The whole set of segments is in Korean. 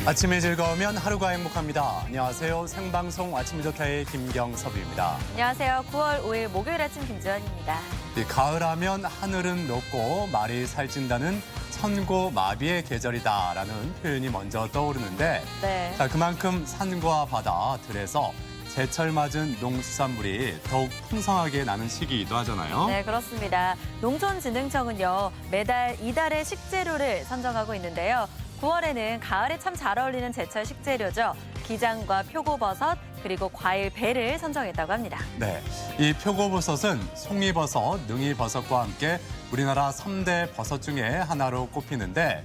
아침이 즐거우면 하루가 행복합니다. 안녕하세요. 생방송 아침이 좋다의 김경섭입니다. 안녕하세요. 9월 5일 목요일 아침 김주현입니다. 가을하면 하늘은 높고 말이 살찐다는 천고마비의 계절이다라는 표현이 먼저 떠오르는데 네. 자, 그만큼 산과 바다, 들에서 제철 맞은 농수산물이 더욱 풍성하게 나는 시기이기도 하잖아요. 네, 그렇습니다. 농촌진흥청은요, 매달 이달의 식재료를 선정하고 있는데요. 9월에는 가을에 참 잘 어울리는 제철 식재료죠. 기장과 표고버섯, 그리고 과일 배를 선정했다고 합니다. 네, 이 표고버섯은 송이버섯, 능이버섯과 함께 우리나라 3대 버섯 중에 하나로 꼽히는데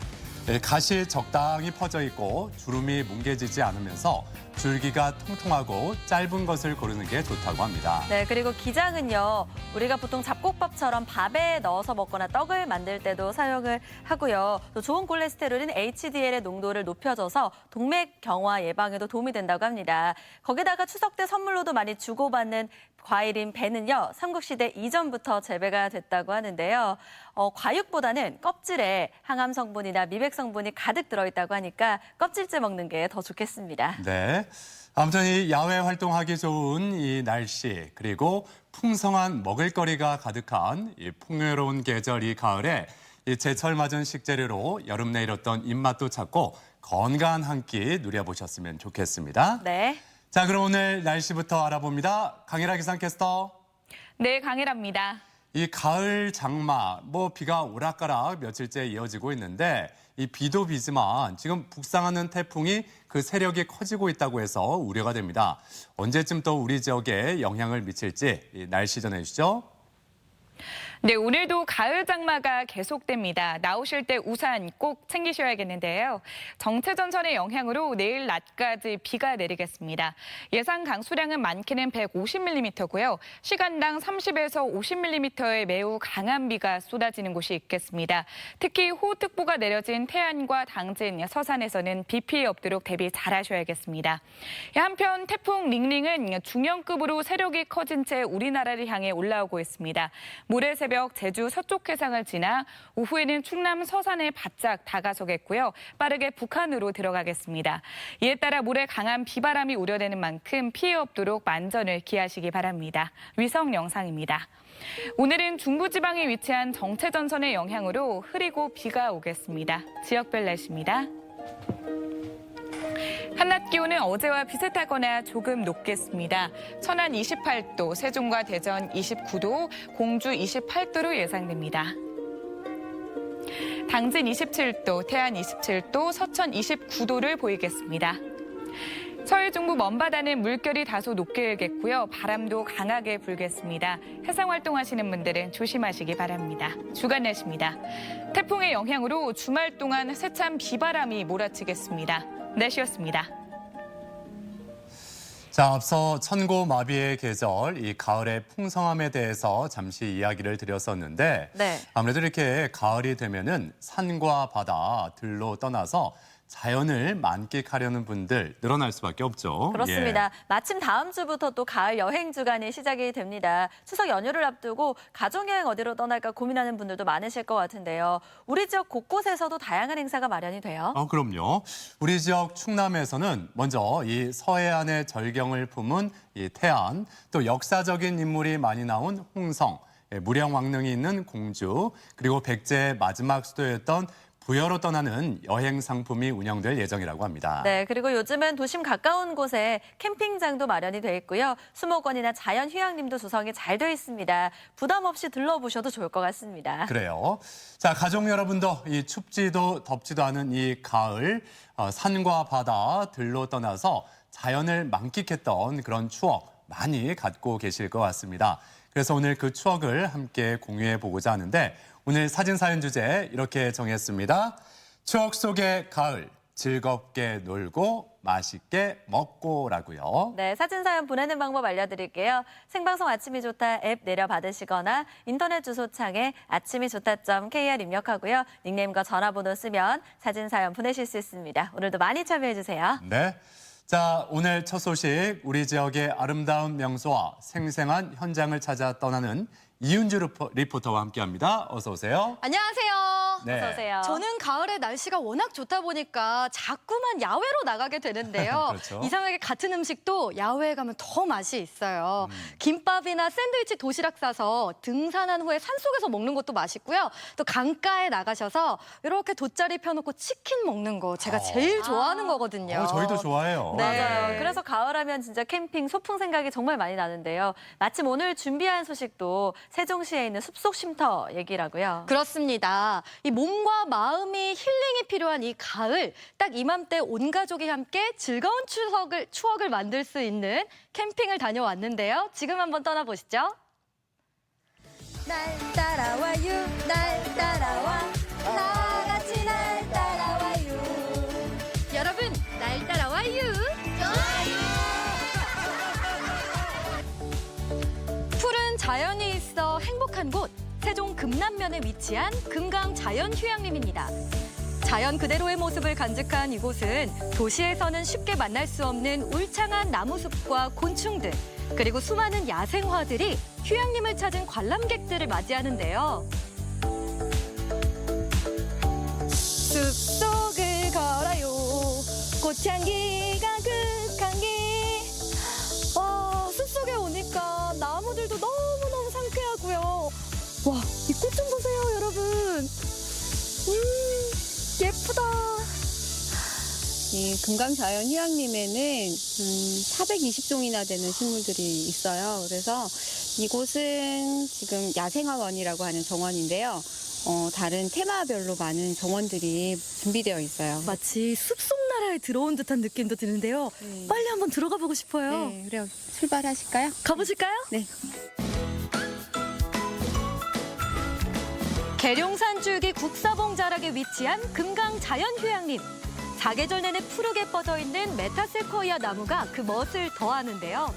갓이 적당히 퍼져 있고 주름이 뭉개지지 않으면서 줄기가 통통하고 짧은 것을 고르는 게 좋다고 합니다. 네, 그리고 기장은요, 우리가 보통 잡곡밥처럼 밥에 넣어서 먹거나 떡을 만들 때도 사용을 하고요. 또 좋은 콜레스테롤인 HDL의 농도를 높여줘서 동맥경화 예방에도 도움이 된다고 합니다. 거기다가 추석 때 선물로도 많이 주고받는 과일인 배는요, 삼국시대 이전부터 재배가 됐다고 하는데요. 과육보다는 껍질에 항암 성분이나 미백 성분이 가득 들어있다고 하니까 껍질째 먹는 게 더 좋겠습니다. 네. 아무튼 이 야외 활동하기 좋은 이 날씨 그리고 풍성한 먹을거리가 가득한 이 풍요로운 계절 이 가을에 이 제철 맞은 식재료로 여름 내 잃었던 입맛도 찾고 건강한 한 끼 누려보셨으면 좋겠습니다. 네. 자, 그럼 오늘 날씨부터 알아봅니다. 강혜라 기상캐스터. 네, 강혜라입니다. 이 가을 장마, 비가 오락가락 며칠째 이어지고 있는데 이 비도 비지만 지금 북상하는 태풍이 그 세력이 커지고 있다고 해서 우려가 됩니다. 언제쯤 또 우리 지역에 영향을 미칠지 이 날씨 전해주시죠. 네, 오늘도 가을 장마가 계속됩니다. 나오실 때 우산 꼭 챙기셔야겠는데요. 정체전선의 영향으로 내일 낮까지 비가 내리겠습니다. 예상 강수량은 많게는 150mm고요. 시간당 30에서 50mm의 매우 강한 비가 쏟아지는 곳이 있겠습니다. 특히 호우특보가 내려진 태안과 당진, 서산에서는 비 피해 없도록 대비 잘하셔야겠습니다. 한편 태풍 링링은 중형급으로 세력이 커진 채 우리나라를 향해 올라오고 있습니다. 모레 새벽 제주 서쪽 해상을 지나 오후에는 충남 서산에 바짝 다가서겠고요. 빠르게 북한으로 들어가겠습니다. 이에 따라 모레 강한 비바람이 우려되는 만큼 피해 없도록 만전을 기하시기 바랍니다. 위성 영상입니다. 오늘은 중부지방에 위치한 정체전선의 영향으로 흐리고 비가 오겠습니다. 지역별 날씨입니다. 한낮 기온은 어제와 비슷하거나 조금 높겠습니다. 천안 28도, 세종과 대전 29도, 공주 28도로 예상됩니다. 당진 27도, 태안 27도, 서천 29도를 보이겠습니다. 서해 중부 먼바다는 물결이 다소 높게 일겠고요. 바람도 강하게 불겠습니다. 해상 활동하시는 분들은 조심하시기 바랍니다. 주간 날씨입니다. 태풍의 영향으로 주말 동안 세찬 비바람이 몰아치겠습니다. 날씨였습니다. 자, 앞서 천고마비의 계절, 이 가을의 풍성함에 대해서 잠시 이야기를 드렸었는데 네. 아무래도 이렇게 가을이 되면은 산과 바다, 들로 떠나서 자연을 만끽하려는 분들 늘어날 수밖에 없죠. 그렇습니다. 마침 다음 주부터 또 가을 여행 주간이 시작이 됩니다. 추석 연휴를 앞두고 가족여행 어디로 떠날까 고민하는 분들도 많으실 것 같은데요. 우리 지역 곳곳에서도 다양한 행사가 마련이 돼요. 그럼요. 우리 지역 충남에서는 먼저 이 서해안의 절경을 품은 이 태안, 또 역사적인 인물이 많이 나온 홍성, 무령왕릉이 있는 공주, 그리고 백제의 마지막 수도였던 부여로 떠나는 여행 상품이 운영될 예정이라고 합니다. 네, 그리고 요즘은 도심 가까운 곳에 캠핑장도 마련이 돼 있고요. 수목원이나 자연 휴양림도 조성이 잘 돼 있습니다. 부담 없이 들러보셔도 좋을 것 같습니다. 그래요. 자, 가족 여러분도 이 춥지도 덥지도 않은 이 가을, 산과 바다, 들로 떠나서 자연을 만끽했던 그런 추억 많이 갖고 계실 것 같습니다. 그래서 오늘 그 추억을 함께 공유해 보고자 하는데 오늘 사진 사연 주제 이렇게 정했습니다. 추억 속의 가을, 즐겁게 놀고 맛있게 먹고라고요. 네, 사진 사연 보내는 방법 알려드릴게요. 생방송 아침이 좋다 앱 내려받으시거나 인터넷 주소창에 아침이 좋다.kr 입력하고요. 닉네임과 전화번호 쓰면 사진 사연 보내실 수 있습니다. 오늘도 많이 참여해주세요. 네. 자, 오늘 첫 소식, 우리 지역의 아름다운 명소와 생생한 현장을 찾아 떠나는 이은주 리포터와 함께합니다. 어서 오세요. 안녕하세요. 네. 어서 오세요. 저는 가을에 날씨가 워낙 좋다 보니까 자꾸만 야외로 나가게 되는데요. 그렇죠. 이상하게 같은 음식도 야외에 가면 더 맛이 있어요. 김밥이나 샌드위치, 도시락 싸서 등산한 후에 산속에서 먹는 것도 맛있고요. 또 강가에 나가셔서 이렇게 돗자리 펴놓고 치킨 먹는 거 제가 제일 좋아하는 거거든요. 저희도 좋아해요. 네. 맞아요. 그래서 가을하면 진짜 캠핑, 소풍 생각이 정말 많이 나는데요. 마침 오늘 준비한 소식도 세종시에 있는 숲속 쉼터 얘기라고요. 그렇습니다. 이 몸과 마음이 힐링이 필요한 이 가을, 딱 이맘때 온 가족이 함께 즐거운 추억을 만들 수 있는 캠핑을 다녀왔는데요. 지금 한번 떠나보시죠. 날 따라와요, 날 따라와, 나같이 날 따라와요. 여러분, 날 따라와요. 푸른 자연이 있어 행복한 곳, 세종 금남면에 위치한 금강 자연휴양림입니다. 자연 그대로의 모습을 간직한 이곳은 도시에서는 쉽게 만날 수 없는 울창한 나무숲과 곤충들, 그리고 수많은 야생화들이 휴양림을 찾은 관람객들을 맞이하는데요. 숲속을 걸어요, 꽃향기가 극한기. 와, 숲속에 오니까 나무들도 너무너무 상쾌하고요. 와, 이 꽃 좀 보세요, 여러분. 예쁘다. 이 금강자연휴양림에는 420종이나 되는 식물들이 있어요. 그래서 이곳은 지금 야생화원이라고 하는 정원인데요. 다른 테마별로 많은 정원들이 준비되어 있어요. 마치 숲속 나라에 들어온 듯한 느낌도 드는데요. 빨리 한번 들어가 보고 싶어요. 네, 그래요. 출발하실까요? 가보실까요? 네. 계룡산 줄기 국사봉 자락에 위치한 금강 자연휴양림. 사계절 내내 푸르게 뻗어 있는 메타세코이아 나무가 그 멋을 더하는데요.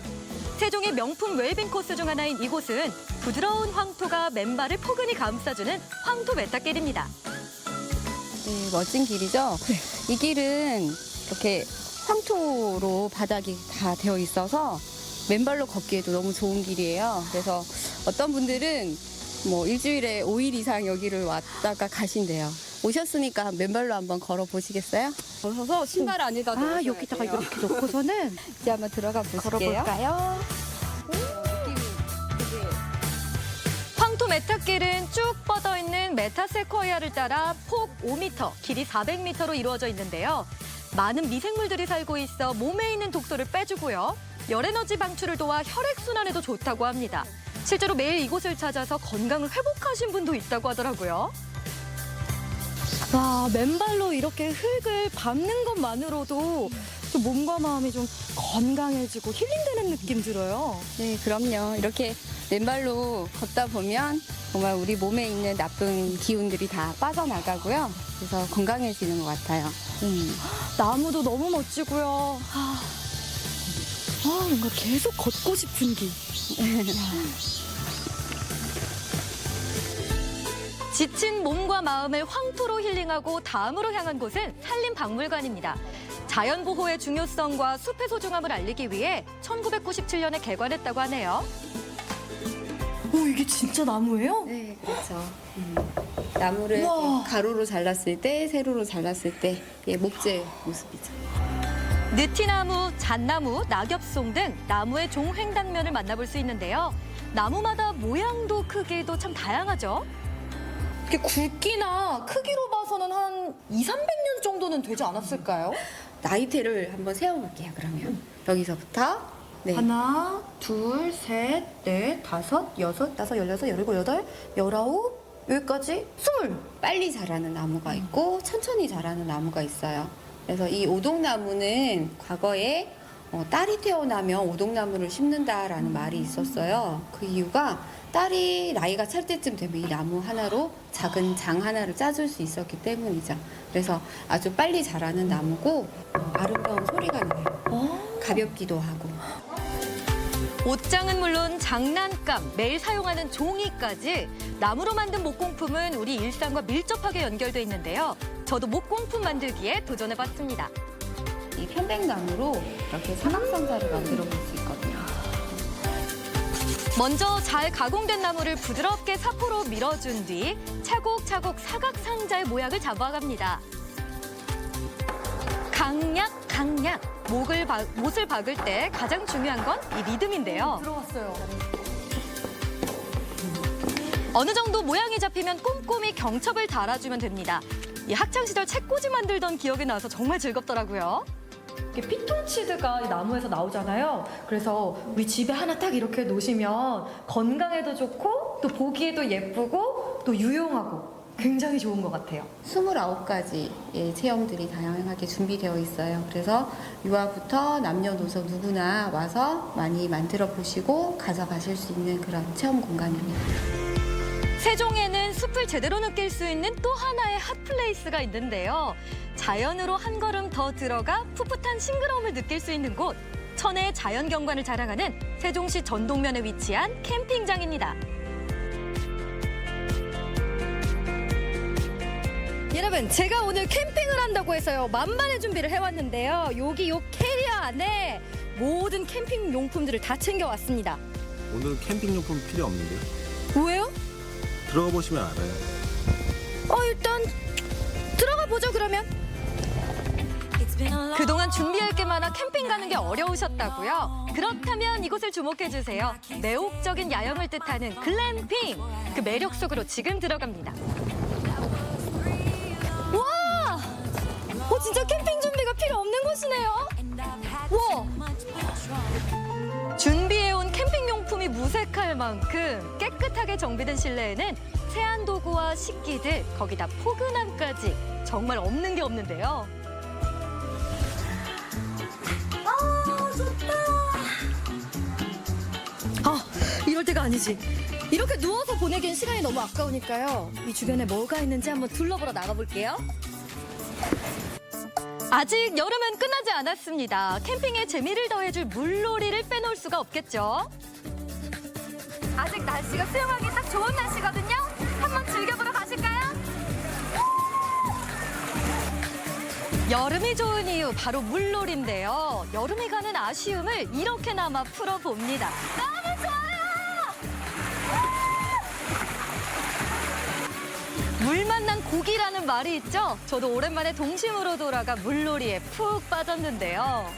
세종의 명품 웰빙 코스 중 하나인 이곳은 부드러운 황토가 맨발을 포근히 감싸주는 황토 메타길입니다. 네, 멋진 길이죠? 이 길은 이렇게 황토로 바닥이 다 되어 있어서 맨발로 걷기에도 너무 좋은 길이에요. 그래서 어떤 분들은 뭐 일주일에 5일 이상 여기를 왔다가 가신대요. 오셨으니까 맨발로 한번 걸어 보시겠어요? 걸어서 신발 안에다 넣으셔야 아, 여기다가 돼요. 이렇게 놓고서는 이제 한번 들어가 보실게요. 걸어볼까요? 느낌이 되게 황토 메타길은 쭉 뻗어 있는 메타세코이아를 따라 폭 5m, 길이 400m로 이루어져 있는데요. 많은 미생물들이 살고 있어 몸에 있는 독소를 빼주고요. 열에너지 방출을 도와 혈액순환에도 좋다고 합니다. 실제로 매일 이곳을 찾아서 건강을 회복하신 분도 있다고 하더라고요. 와, 맨발로 이렇게 흙을 밟는 것만으로도 좀 몸과 마음이 좀 건강해지고 힐링되는 느낌 들어요. 네, 그럼요. 이렇게 맨발로 걷다 보면 정말 우리 몸에 있는 나쁜 기운들이 다 빠져나가고요. 그래서 건강해지는 것 같아요. 나무도 너무 멋지고요. 뭔가 계속 걷고 싶은 길. 지친 몸과 마음을 황토로 힐링하고 다음으로 향한 곳은 산림박물관입니다. 자연보호의 중요성과 숲의 소중함을 알리기 위해 1997년에 개관했다고 하네요. 오, 이게 진짜 나무예요? 네, 그렇죠. 나무를 우와. 가로로 잘랐을 때, 세로로 잘랐을 때, 예, 목재 모습이죠. 느티나무, 잣나무, 낙엽송 등 나무의 종횡단면을 만나볼 수 있는데요. 나무마다 모양도 크기도 참 다양하죠. 이렇게 굵기나 크기로 봐서는 한 200~300년 정도는 되지 않았을까요? 나이테를 한번 세워볼게요, 그러면. 여기서부터. 네. 하나, 둘, 셋, 넷, 다섯, 여섯, 다섯, 16, 17, 18, 19, 여기까지 20. 빨리 자라는 나무가 있고 천천히 자라는 나무가 있어요. 그래서 이 오동나무는 과거에 딸이 태어나면 오동나무를 심는다라는 말이 있었어요. 그 이유가 딸이 나이가 찰 때쯤 되면 이 나무 하나로 작은 장 하나를 짜줄 수 있었기 때문이죠. 그래서 아주 빨리 자라는 나무고 아름다운 소리가 나요. 가볍기도 하고. 옷장은 물론 장난감, 매일 사용하는 종이까지 나무로 만든 목공품은 우리 일상과 밀접하게 연결돼 있는데요. 저도 목공품 만들기에 도전해봤습니다. 이 편백나무로 이렇게 사각상자를 만들어 볼 수 있거든요. 먼저 잘 가공된 나무를 부드럽게 사포로 밀어준 뒤 차곡차곡 사각 상자의 모양을 잡아갑니다. 강약. 못을 박을 때 가장 중요한 건 이 리듬인데요. 들어왔어요. 어느 정도 모양이 잡히면 꼼꼼히 경첩을 달아주면 됩니다. 이 학창시절 책꽂이 만들던 기억이 나서 정말 즐겁더라고요. 이게 피톤치드가 이 나무에서 나오잖아요. 그래서 우리 집에 하나 딱 이렇게 놓으시면 건강에도 좋고 또 보기에도 예쁘고 또 유용하고 굉장히 좋은 것 같아요. 29가지의 체험들이 다양하게 준비되어 있어요. 그래서 유아부터 남녀노소 누구나 와서 많이 만들어 보시고 가져가실 수 있는 그런 체험 공간입니다. 세종에는 숲을 제대로 느낄 수 있는 또 하나의 핫플레이스가 있는데요. 자연으로 한 걸음 더 들어가 풋풋한 싱그러움을 느낄 수 있는 곳. 천혜의 자연 경관을 자랑하는 세종시 전동면에 위치한 캠핑장입니다. 여러분, 제가 오늘 캠핑을 한다고 해서요. 만반의 준비를 해왔는데요. 여기 요 캐리어 안에 모든 캠핑 용품들을 다 챙겨왔습니다. 오늘은 캠핑용품 필요 없는데요. 왜요? 들어가 보시면 알아요. 일단 들어가 보죠, 그러면. 그동안 준비할 게 많아 캠핑 가는 게 어려우셨다고요? 그렇다면 이곳을 주목해주세요. 매혹적인 야영을 뜻하는 글램핑. 그 매력 속으로 지금 들어갑니다. 와! 진짜 캠핑 준비가 필요 없는 곳이네요. 와! 준비해온 캠핑용품이 무색할 만큼 깨끗하게 정비된 실내에는 세안 도구와 식기들, 거기다 포근함까지 정말 없는 게 없는데요. 이럴 때가 아니지. 이렇게 누워서 보내기엔 시간이 너무 아까우니까요. 이 주변에 뭐가 있는지 한번 둘러보러 나가볼게요. 아직 여름은 끝나지 않았습니다. 캠핑에 재미를 더해줄 물놀이를 빼놓을 수가 없겠죠. 아직 날씨가 수영하기 딱 좋은 날씨거든요. 한번 즐겨보러 가실까요? 여름이 좋은 이유 바로 물놀이인데요. 여름이 가는 아쉬움을 이렇게나마 풀어봅니다. 너무 좋아요! 물 만난 고기라는 말이 있죠? 저도 오랜만에 동심으로 돌아가 물놀이에 푹 빠졌는데요.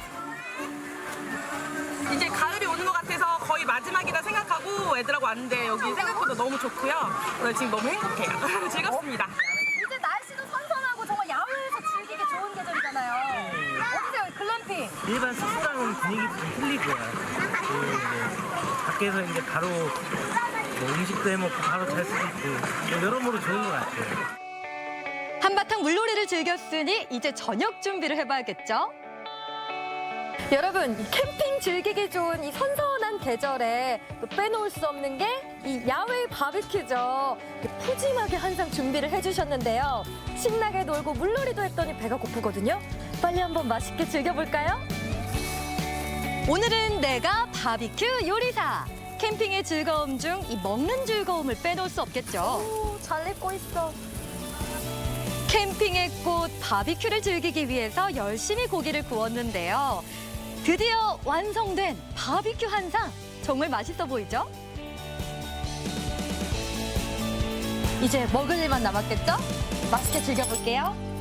이제 가을이 오는 것 같아서 거의 마지막이다 생각하고 애들하고 왔는데 여기 생각보다 너무 좋고요. 오늘 지금 너무 행복해요. 즐겁습니다. 이제 날씨도 선선하고 정말 야외에서 즐기기 좋은 계절이잖아요. 어떠세요, 글램핑? 일반 숙소랑은 분위기도 좀 틀리고요. 밖에서 이제 바로 뭐 음식도 해먹고 바로 잘 수도 있고 여러모로 좋은 것 같아요. 한바탕 물놀이를 즐겼으니 이제 저녁 준비를 해봐야겠죠? 여러분, 이 캠핑 즐기기 좋은 이 선선한 계절에 또 빼놓을 수 없는 게 이 야외 바비큐죠. 푸짐하게 항상 준비를 해주셨는데요. 신나게 놀고 물놀이도 했더니 배가 고프거든요. 빨리 한번 맛있게 즐겨볼까요? 오늘은 내가 바비큐 요리사. 캠핑의 즐거움 중 이 먹는 즐거움을 빼놓을 수 없겠죠. 잘 익고 있어. 캠핑의 꽃 바비큐를 즐기기 위해서 열심히 고기를 구웠는데요. 드디어 완성된 바비큐 한상. 정말 맛있어 보이죠? 이제 먹을 일만 남았겠죠? 맛있게 즐겨볼게요.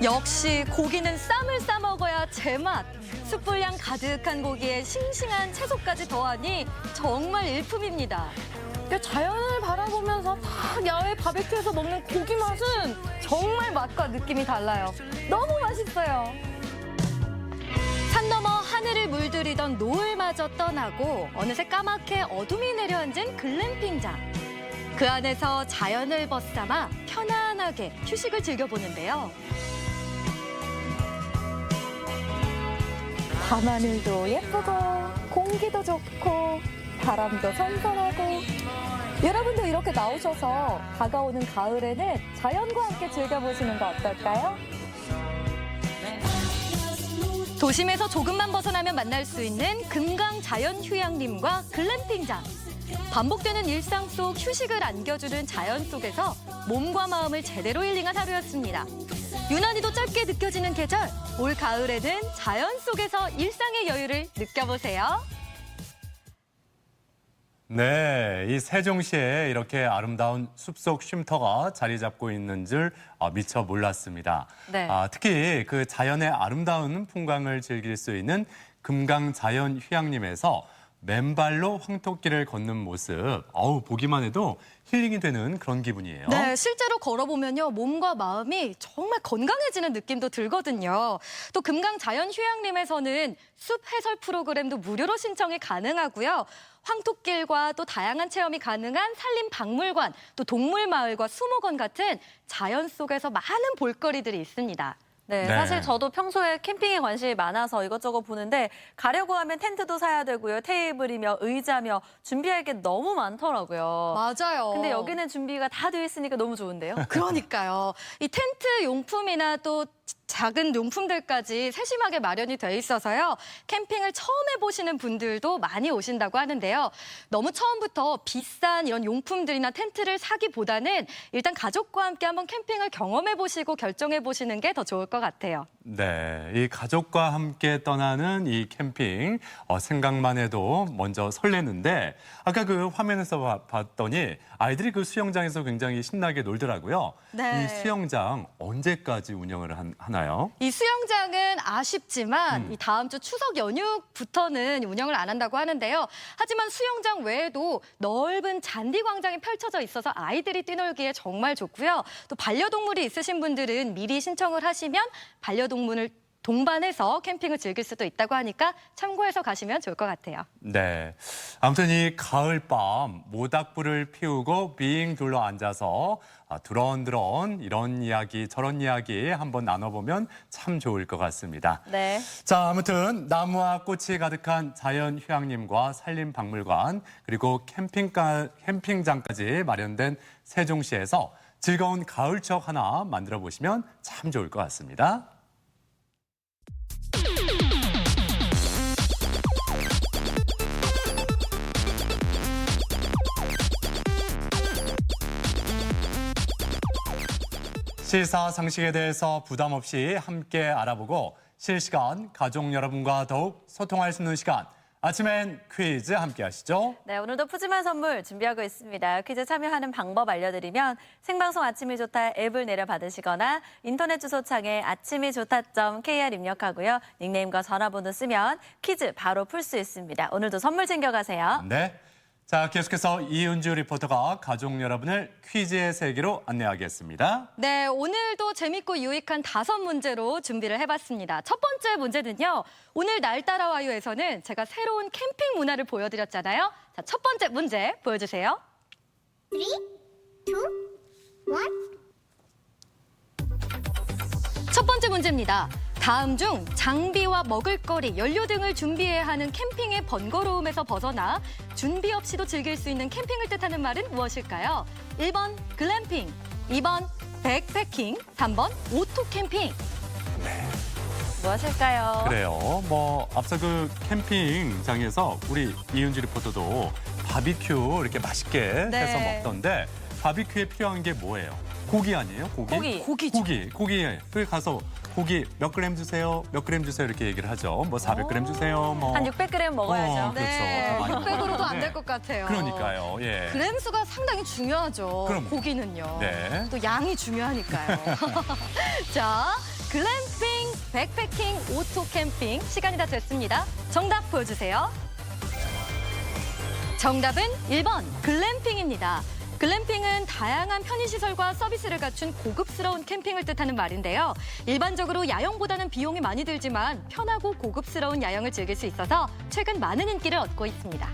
역시 고기는 쌈을 싸 먹어야 제맛. 숯불향 가득한 고기에 싱싱한 채소까지 더하니 정말 일품입니다. 자연을 바라보면서 딱 야외 바베큐에서 먹는 고기 맛은 정말 맛과 느낌이 달라요. 너무 맛있어요. 산 너머 하늘을 물들이던 노을마저 떠나고 어느새 까맣게 어둠이 내려앉은 글램핑장. 그 안에서 자연을 벗삼아 편안하게 휴식을 즐겨보는데요. 밤하늘도 예쁘고 공기도 좋고 바람도 선선하고 여러분도 이렇게 나오셔서 다가오는 가을에는 자연과 함께 즐겨보시는 거 어떨까요? 도심에서 조금만 벗어나면 만날 수 있는 금강 자연휴양림과 글램핑장. 반복되는 일상 속 휴식을 안겨주는 자연 속에서 몸과 마음을 제대로 힐링한 하루였습니다. 유난히도 짧게 느껴지는 계절, 올 가을에는 자연 속에서 일상의 여유를 느껴보세요. 네, 이 세종시에 이렇게 아름다운 숲속 쉼터가 자리 잡고 있는 줄 미처 몰랐습니다. 네. 특히 그 자연의 아름다운 풍광을 즐길 수 있는 금강자연휴양림에서 맨발로 황토길을 걷는 모습, 보기만 해도 힐링이 되는 그런 기분이에요. 네, 실제로 걸어보면요, 몸과 마음이 정말 건강해지는 느낌도 들거든요. 또 금강자연휴양림에서는 숲 해설 프로그램도 무료로 신청이 가능하고요. 황토길과 또 다양한 체험이 가능한 산림박물관, 또 동물마을과 수목원 같은 자연 속에서 많은 볼거리들이 있습니다. 네, 네. 사실 저도 평소에 캠핑에 관심이 많아서 이것저것 보는데 가려고 하면 텐트도 사야 되고요. 테이블이며 의자며 준비할 게 너무 많더라고요. 맞아요. 근데 여기는 준비가 다 되어 있으니까 너무 좋은데요? 그러니까요. 이 텐트 용품이나 또 작은 용품들까지 세심하게 마련이 돼 있어서요. 캠핑을 처음 해보시는 분들도 많이 오신다고 하는데요. 너무 처음부터 비싼 이런 용품들이나 텐트를 사기보다는 일단 가족과 함께 한번 캠핑을 경험해보시고 결정해보시는 게 더 좋을 것 같아요. 네, 이 가족과 함께 떠나는 이 캠핑 생각만 해도 먼저 설레는데 아까 그 화면에서 봤더니 아이들이 그 수영장에서 굉장히 신나게 놀더라고요. 네. 이 수영장 언제까지 운영을 하나요? 이 수영장은 아쉽지만 이 다음 주 추석 연휴부터는 운영을 안 한다고 하는데요. 하지만 수영장 외에도 넓은 잔디 광장이 펼쳐져 있어서 아이들이 뛰놀기에 정말 좋고요. 또 반려동물이 있으신 분들은 미리 신청을 하시면 반려동물을 동반해서 캠핑을 즐길 수도 있다고 하니까 참고해서 가시면 좋을 것 같아요. 네, 아무튼 이 가을밤 모닥불을 피우고 빙 둘러 앉아서 두런두런 이런 이야기 저런 이야기 한번 나눠보면 참 좋을 것 같습니다. 네. 자, 아무튼 나무와 꽃이 가득한 자연휴양림과 산림박물관 그리고 캠핑장까지 마련된 세종시에서 즐거운 가을 추억 하나 만들어 보시면 참 좋을 것 같습니다. 시사상식에 대해서 부담 없이 함께 알아보고 실시간 가족 여러분과 더욱 소통할 수 있는 시간. 아침엔 퀴즈 함께 하시죠. 네, 오늘도 푸짐한 선물 준비하고 있습니다. 퀴즈 참여하는 방법 알려드리면 생방송 아침이 좋다 앱을 내려받으시거나 인터넷 주소창에 아침이 좋다.kr 입력하고요. 닉네임과 전화번호 쓰면 퀴즈 바로 풀 수 있습니다. 오늘도 선물 챙겨가세요. 네. 자, 계속해서 이은주 리포터가 가족 여러분을 퀴즈의 세계로 안내하겠습니다. 네, 오늘도 재밌고 유익한 5문제로 준비를 해봤습니다. 첫 번째 문제는요. 오늘 날 따라와요에서는 제가 새로운 캠핑 문화를 보여드렸잖아요. 자, 첫 번째 문제 보여주세요. 3, 2, 1. 첫 번째 문제입니다. 다음 중 장비와 먹을거리, 연료 등을 준비해야 하는 캠핑의 번거로움에서 벗어나 준비 없이도 즐길 수 있는 캠핑을 뜻하는 말은 무엇일까요? 1번 글램핑, 2번 백패킹, 3번 오토 캠핑. 무엇일까요? 그래요. 앞서 그 캠핑장에서 우리 이은주 리포터도 바비큐 이렇게 맛있게 네. 해서 먹던데 바비큐에 필요한 게 뭐예요? 고기 아니에요? 고기? 고기죠. 고기에 가서 고기 몇 그램 주세요, 몇 그램 주세요 이렇게 얘기를 하죠. 400g 주세요. 한 600g 먹어야죠. 그렇죠. 네, 더 많이 600으로도 안 먹어야 될 것 같아요. 그러니까요. 예. 그램 수가 상당히 중요하죠. 그럼. 고기는요. 네. 또 양이 중요하니까요. 자, 글램핑, 백패킹, 오토 캠핑 시간이 다 됐습니다. 정답 보여주세요. 정답은 1번 글램핑입니다. 글램핑은 다양한 편의시설과 서비스를 갖춘 고급스러운 캠핑을 뜻하는 말인데요. 일반적으로 야영보다는 비용이 많이 들지만 편하고 고급스러운 야영을 즐길 수 있어서 최근 많은 인기를 얻고 있습니다.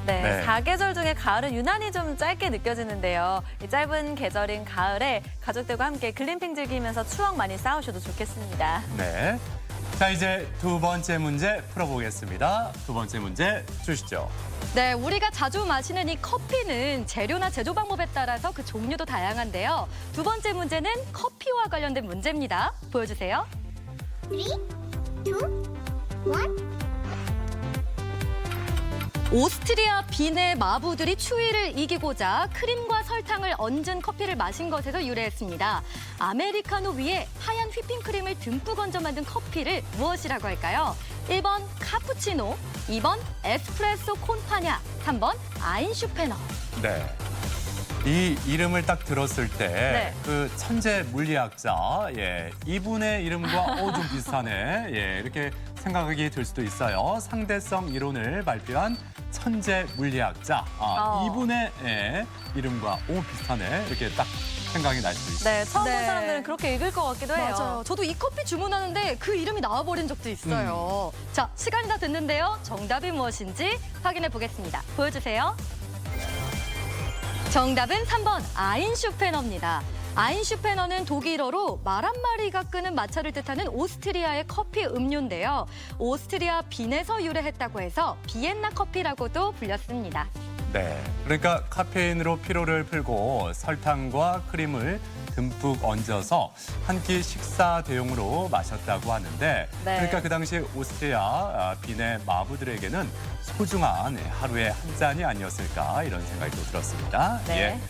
네, 네. 4계절 중에 가을은 유난히 좀 짧게 느껴지는데요. 이 짧은 계절인 가을에 가족들과 함께 글램핑 즐기면서 추억 많이 쌓으셔도 좋겠습니다. 네. 자, 이제 두 번째 문제 풀어보겠습니다. 두 번째 문제 주시죠. 네, 우리가 자주 마시는 이 커피는 재료나 제조 방법에 따라서 그 종류도 다양한데요. 두 번째 문제는 커피와 관련된 문제입니다. 보여주세요. 3, 2, 1. 오스트리아 빈의 마부들이 추위를 이기고자 크림과 설탕을 얹은 커피를 마신 것에서 유래했습니다. 아메리카노 위에 하얀 휘핑크림을 듬뿍 얹어 만든 커피를 무엇이라고 할까요? 1번 카푸치노, 2번 에스프레소 콘파냐, 3번 아인슈페너. 네. 이 이름을 딱 들었을 때 네. 그 천재 물리학자 이분의 이름과 좀 비슷하네 이렇게 생각이 들 수도 있어요. 상대성 이론을 발표한 천재 물리학자 이분의 이름과 비슷하네 이렇게 딱 생각이 날 수도 있어요. 네, 처음 본 네. 사람들은 그렇게 읽을 것 같기도 해요. 맞아요. 저도 이 커피 주문하는데 그 이름이 나와버린 적도 있어요. 자, 시간이 다 됐는데요. 정답이 무엇인지 확인해 보겠습니다. 보여주세요. 정답은 3번 아인슈페너입니다. 아인슈페너는 독일어로 말 한 마리가 끄는 마차를 뜻하는 오스트리아의 커피 음료인데요. 오스트리아 빈에서 유래했다고 해서 비엔나 커피라고도 불렸습니다. 네, 그러니까 카페인으로 피로를 풀고 설탕과 크림을 듬뿍 얹어서 한 끼 식사 대용으로 마셨다고 하는데 그러니까 그 당시 오스트리아 빈의 마부들에게는 소중한 하루의 한 잔이 아니었을까 이런 생각이 또 들었습니다. 네.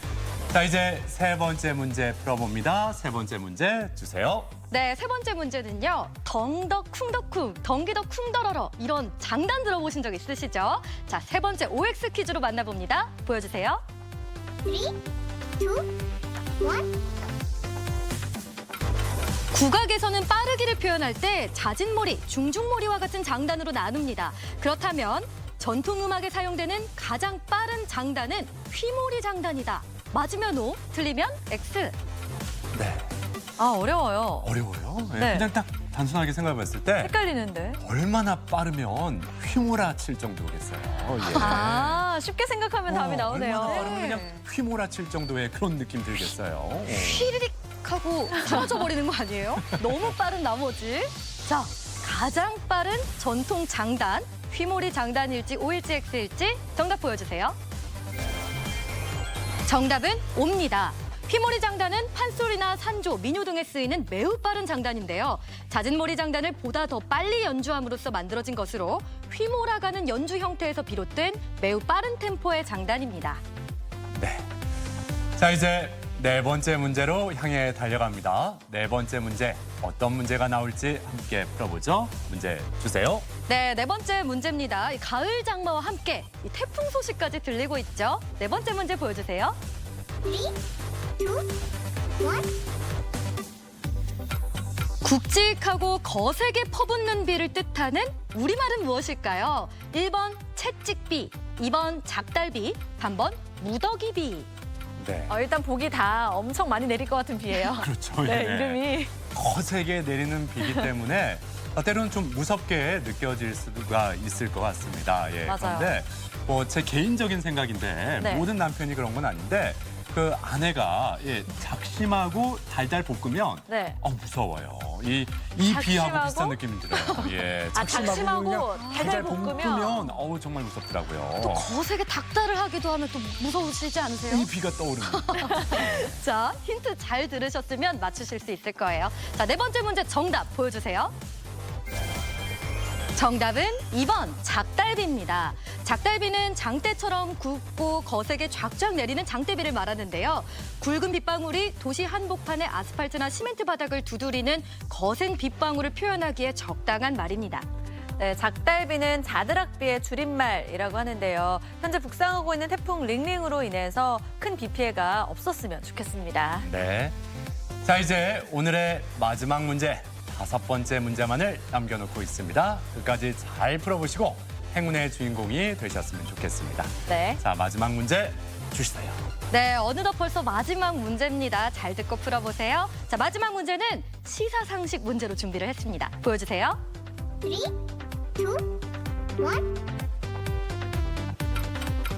자, 이제 세 번째 문제 풀어봅니다. 세 번째 문제 주세요. 네, 세 번째 문제는요. 덩더 쿵더쿵, 덩기더 쿵더러러 이런 장단 들어보신 적 있으시죠? 자, 세 번째 OX 퀴즈로 만나봅니다. 보여주세요. 3, 2, 1. 국악에서는 빠르기를 표현할 때 자진몰이, 중중몰이와 같은 장단으로 나눕니다. 그렇다면 전통음악에 사용되는 가장 빠른 장단은 휘몰이 장단이다. 맞으면 O, 틀리면 X. 네, 어려워요. 어려워요. 네. 그냥 딱 단순하게 생각해봤을 때 헷갈리는데. 얼마나 빠르면 휘몰아칠 정도겠어요. 쉽게 생각하면 답이 나오네요. 얼마나 빠르면 그냥 휘몰아칠 정도의 그런 느낌 들겠어요. 휘리릭 하고 사라져 버리는 거 아니에요? 너무 빠른 나머지. 자, 가장 빠른 전통 장단, 휘몰이 장단일지 O일지 X일지 정답 보여주세요. 정답은 O입니다. 휘몰이 장단은 판소리나 산조, 민요 등에 쓰이는 매우 빠른 장단인데요. 자진몰이 장단을 보다 더 빨리 연주함으로써 만들어진 것으로 휘몰아가는 연주 형태에서 비롯된 매우 빠른 템포의 장단입니다. 네. 자, 이제 네 번째 문제로 향해 달려갑니다. 네 번째 문제, 어떤 문제가 나올지 함께 풀어보죠. 문제 주세요. 네, 네 번째 문제입니다. 이 가을 장마와 함께 이 태풍 소식까지 들리고 있죠. 네 번째 문제 보여주세요. 3, 2, 1. 굵직하고 거세게 퍼붓는 비를 뜻하는 우리말은 무엇일까요? 1번 채찍비, 2번 작달비, 3번 무더기비. 네. 일단 보기 다 엄청 많이 내릴 것 같은 비예요. 그렇죠. 네, 예. 이름이. 거세게 내리는 비기 때문에 때로는 좀 무섭게 느껴질 수가 있을 것 같습니다. 예. 맞아요. 그런데 뭐 제 개인적인 생각인데 네. 모든 남편이 그런 건 아닌데 그 아내가 작심하고 달달 볶으면 네. 무서워요. 이 비하고 작심하고? 비슷한 느낌이 들어요. 예. 작심하고 그냥 달달 볶으면 볶으면 정말 무섭더라고요. 또 거세게 닭달을 하기도 하면 또 무서우시지 않으세요? 이 비가 떠오르는. 자, 힌트 잘 들으셨으면 맞추실 수 있을 거예요. 자, 네 번째 문제 정답 보여주세요. 정답은 2번 작달비입니다. 작달비는 장대처럼 굵고 거세게 쫙쫙 내리는 장대비를 말하는데요. 굵은 빗방울이 도시 한복판의 아스팔트나 시멘트 바닥을 두드리는 거센 빗방울을 표현하기에 적당한 말입니다. 네, 작달비는 자드락비의 줄임말이라고 하는데요. 현재 북상하고 있는 태풍 링링으로 인해서 큰 비 피해가 없었으면 좋겠습니다. 네. 자, 이제 오늘의 마지막 문제. 5번째 문제만을 남겨놓고 있습니다. 끝까지 잘 풀어보시고 행운의 주인공이 되셨으면 좋겠습니다. 네. 자, 마지막 문제 주시세요. 네, 어느덧 벌써 마지막 문제입니다. 잘 듣고 풀어보세요. 자, 마지막 문제는 시사상식 문제로 준비를 했습니다. 보여주세요. 3, 2, 1.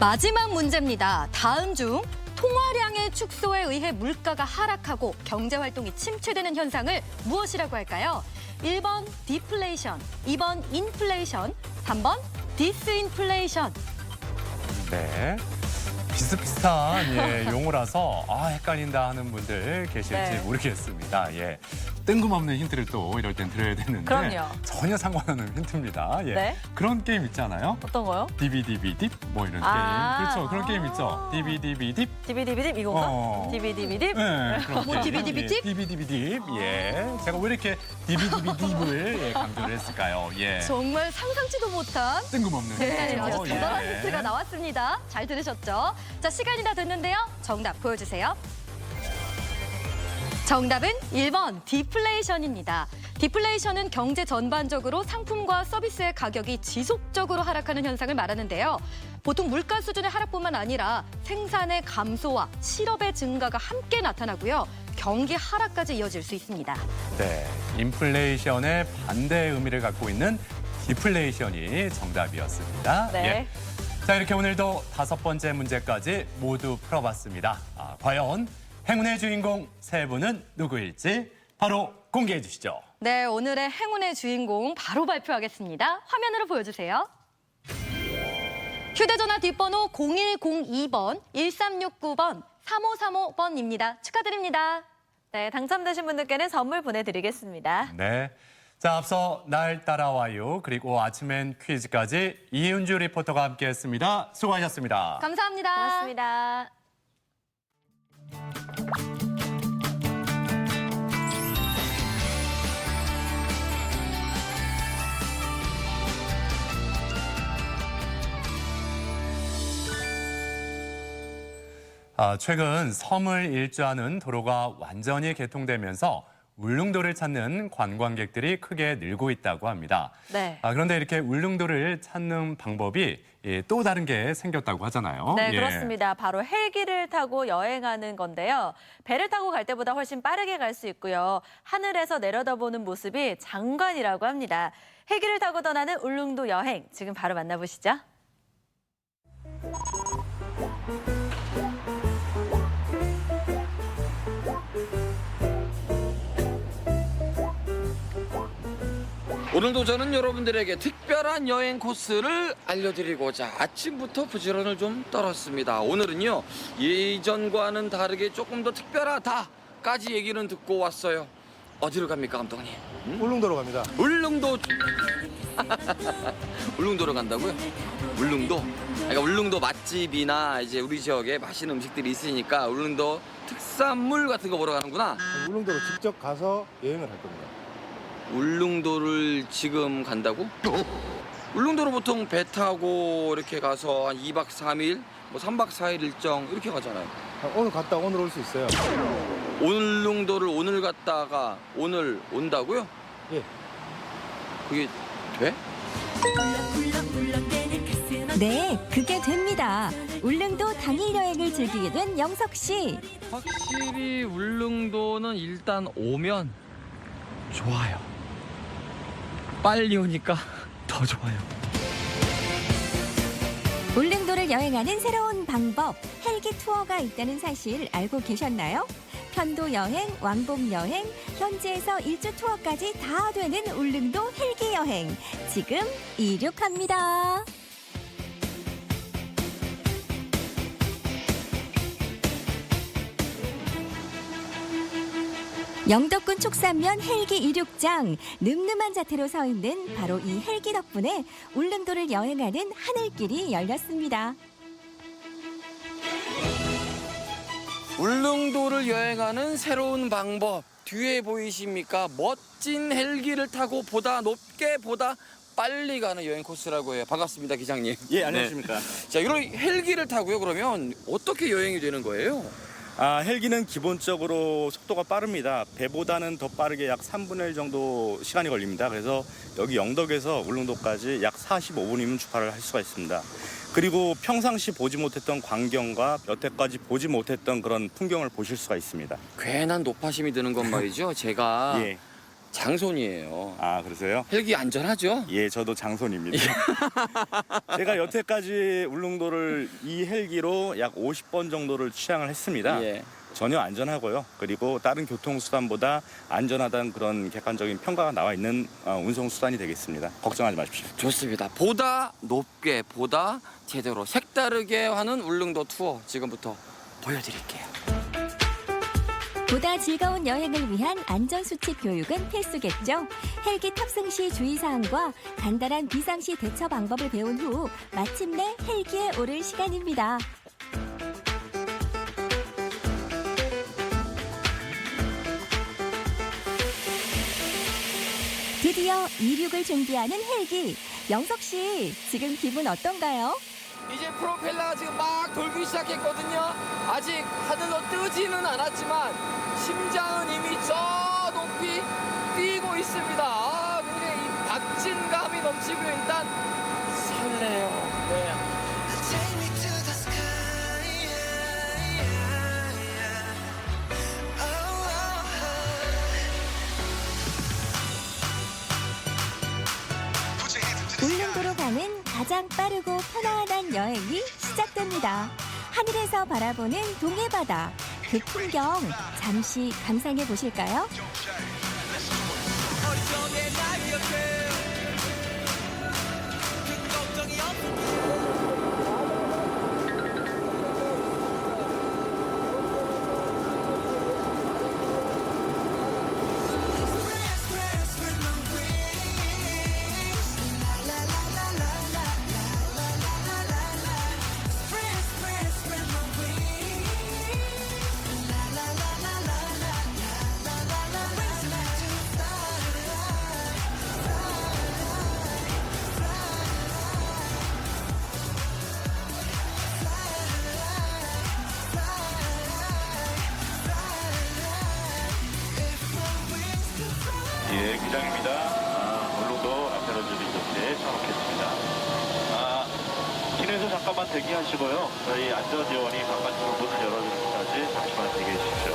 마지막 문제입니다. 다음 중 통화량의 축소에 의해 물가가 하락하고 경제활동이 침체되는 현상을 무엇이라고 할까요? 1번 디플레이션, 2번 인플레이션, 3번 디스인플레이션. 네. 비슷비슷한 예, 용어라서 헷갈린다 하는 분들 계실지 네. 모르겠습니다. 예. 뜬금없는 힌트를 또 이럴 땐 드려야 되는데 그럼요. 전혀 상관없는 힌트입니다. 예. 네. 그런 게임 있잖아요. 어떤 거요? 디비디비딥 뭐 이런 아. 게임. 그렇죠. 그런 게임 있죠. 디비디비딥. 디비디비딥 이건가? 디비디비딥? 네, 그런 뭐 게임. 디비디비딥? 예, 디비디비딥. 예. 제가 왜 이렇게 디비디비딥을 예, 강조를 했을까요? 예. 정말 상상치도 못한 뜬금없는 네, 힌트죠. 아주 대단한 예. 힌트가 나왔습니다. 잘 들으셨죠? 자, 시간이 다 됐는데요. 정답 보여주세요. 정답은 1번 디플레이션입니다. 디플레이션은 경제 전반적으로 상품과 서비스의 가격이 지속적으로 하락하는 현상을 말하는데요. 보통 물가 수준의 하락뿐만 아니라 생산의 감소와 실업의 증가가 함께 나타나고요. 경기 하락까지 이어질 수 있습니다. 네, 인플레이션의 반대의 의미를 갖고 있는 디플레이션이 정답이었습니다. 네. 예. 자, 이렇게 오늘도 5번째 문제까지 모두 풀어봤습니다. 과연 행운의 주인공 세 분은 누구일지 바로 공개해 주시죠. 네, 오늘의 행운의 주인공 바로 발표하겠습니다. 화면으로 보여주세요. 휴대전화 뒷번호 0102번, 1369번, 3535번입니다. 축하드립니다. 네, 당첨되신 분들께는 선물 보내드리겠습니다. 네. 자, 앞서 날 따라와요. 그리고 아침엔 퀴즈까지 이은주 리포터가 함께했습니다. 수고하셨습니다. 감사합니다. 고맙습니다. 최근 섬을 일주하는 도로가 완전히 개통되면서 울릉도를 찾는 관광객들이 크게 늘고 있다고 합니다. 네. 그런데 이렇게 울릉도를 찾는 방법이 또 다른 게 생겼다고 하잖아요. 네, 예. 그렇습니다. 바로 헬기를 타고 여행하는 건데요. 배를 타고 갈 때보다 훨씬 빠르게 갈 수 있고요. 하늘에서 내려다보는 모습이 장관이라고 합니다. 헬기를 타고 떠나는 울릉도 여행, 지금 바로 만나보시죠. 오늘도 저는 여러분들에게 특별한 여행 코스를 알려드리고자 아침부터 부지런을 좀 떨었습니다. 오늘은요, 예전과는 다르게 조금 더 특별하다까지 얘기는 듣고 왔어요. 어디로 갑니까, 감독님? 울릉도로 갑니다. 울릉도. 울릉도로 간다고요? 울릉도? 그러니까 울릉도 맛집이나 이제 우리 지역에 맛있는 음식들이 있으니까 울릉도 특산물 같은 거 보러 가는구나. 울릉도로 직접 가서 여행을 할 겁니다. 울릉도를 지금 간다고? 울릉도로 보통 배 타고 이렇게 가서 한 2박 3일, 뭐 3박 4일 일정 이렇게 가잖아요. 오늘 갔다 오늘 올 수 있어요. 울릉도를 오늘 갔다가 오늘 온다고요? 예. 그게 돼? 네, 그게 됩니다. 울릉도 당일 여행을 즐기게 된 영석 씨. 확실히 울릉도는 일단 오면 좋아요. 빨리 오니까 더 좋아요. 울릉도를 여행하는 새로운 방법, 헬기 투어가 있다는 사실 알고 계셨나요? 편도 여행, 왕복 여행, 현지에서 일주 투어까지 다 되는 울릉도 헬기 여행. 지금 이륙합니다. 영덕군 촉산면 헬기 이륙장, 늠름한 자태로 서 있는 바로 이 헬기 덕분에 울릉도를 여행하는 하늘길이 열렸습니다. 울릉도를 여행하는 새로운 방법. 뒤에 보이십니까? 멋진 헬기를 타고 보다 높게 보다 빨리 가는 여행 코스라고 해요. 반갑습니다, 기장님. 예, 안녕하십니까. 네. 자, 이런 헬기를 타고요. 그러면 어떻게 여행이 되는 거예요? 헬기는 기본적으로 속도가 빠릅니다. 배보다는 더 빠르게 약 3분의 1 정도 시간이 걸립니다. 그래서 여기 영덕에서 울릉도까지 약 45분이면 출발을 할 수가 있습니다. 그리고 평상시 보지 못했던 광경과 여태까지 보지 못했던 그런 풍경을 보실 수가 있습니다. 괜한 노파심이 드는 건 말이죠. 제가 예. 장손이에요. 아, 그러세요? 헬기 안전하죠? 예, 저도 장손입니다. 제가 여태까지 울릉도를 이 헬기로 약 50번 정도를 취항을 했습니다. 예. 전혀 안전하고요. 그리고 다른 교통수단보다 안전하다는 그런 객관적인 평가가 나와 있는 운송수단이 되겠습니다. 걱정하지 마십시오. 좋습니다. 보다 높게, 보다 제대로 색다르게 하는 울릉도 투어 지금부터 보여드릴게요. 보다 즐거운 여행을 위한 안전수칙 교육은 필수겠죠. 헬기 탑승 시 주의사항과 간단한 비상시 대처 방법을 배운 후 마침내 헬기에 오를 시간입니다. 드디어 이륙을 준비하는 헬기. 영석 씨, 지금 기분 어떤가요? 이제 프로펠러가 지금 막 돌기 시작했거든요. 아직 하늘로 뜨지는 않았지만 심장은 이미 저 높이 뛰고 있습니다. 굉장히 이 박진감이 넘치고 일단 설레요. 네. 울릉도로 가는 가장 빠르고 편안한 여행이 시작됩니다. 하늘에서 바라보는 동해바다. 그 풍경 잠시 감상해 보실까요? 예, 기장입니다. 울릉도 아페로즈 리조트에 착륙했습니다. 기내에서 잠깐만 대기하시고요. 저희 안전요원이 바깥으로 문을 열어주는 때까지 잠시만 대기해 주십시오.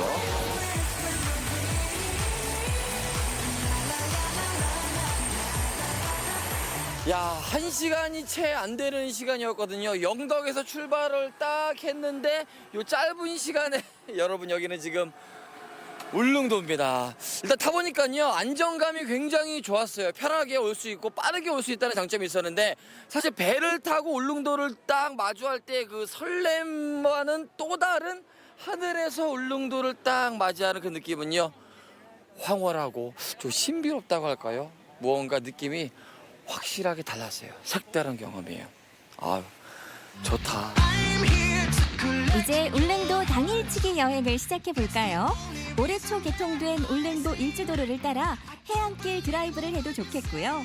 야, 1시간이 채 안 되는 시간이었거든요. 영덕에서 출발을 딱 했는데 요 짧은 시간에 여러분 여기는 지금 울릉도입니다. 일단 타보니까요 안정감이 굉장히 좋았어요. 편하게 올 수 있고 빠르게 올 수 있다는 장점이 있었는데 사실 배를 타고 울릉도를 딱 마주할 때 그 설렘과는 또 다른 하늘에서 울릉도를 딱 맞이하는 그 느낌은요 황홀하고 좀 신비롭다고 할까요? 무언가 느낌이 확실하게 달랐어요. 색다른 경험이에요. 아유 좋다. 이제 울릉도 당일치기 여행을 시작해 볼까요? 올해 초 개통된 울릉도 일주도로를 따라 해안길 드라이브를 해도 좋겠고요.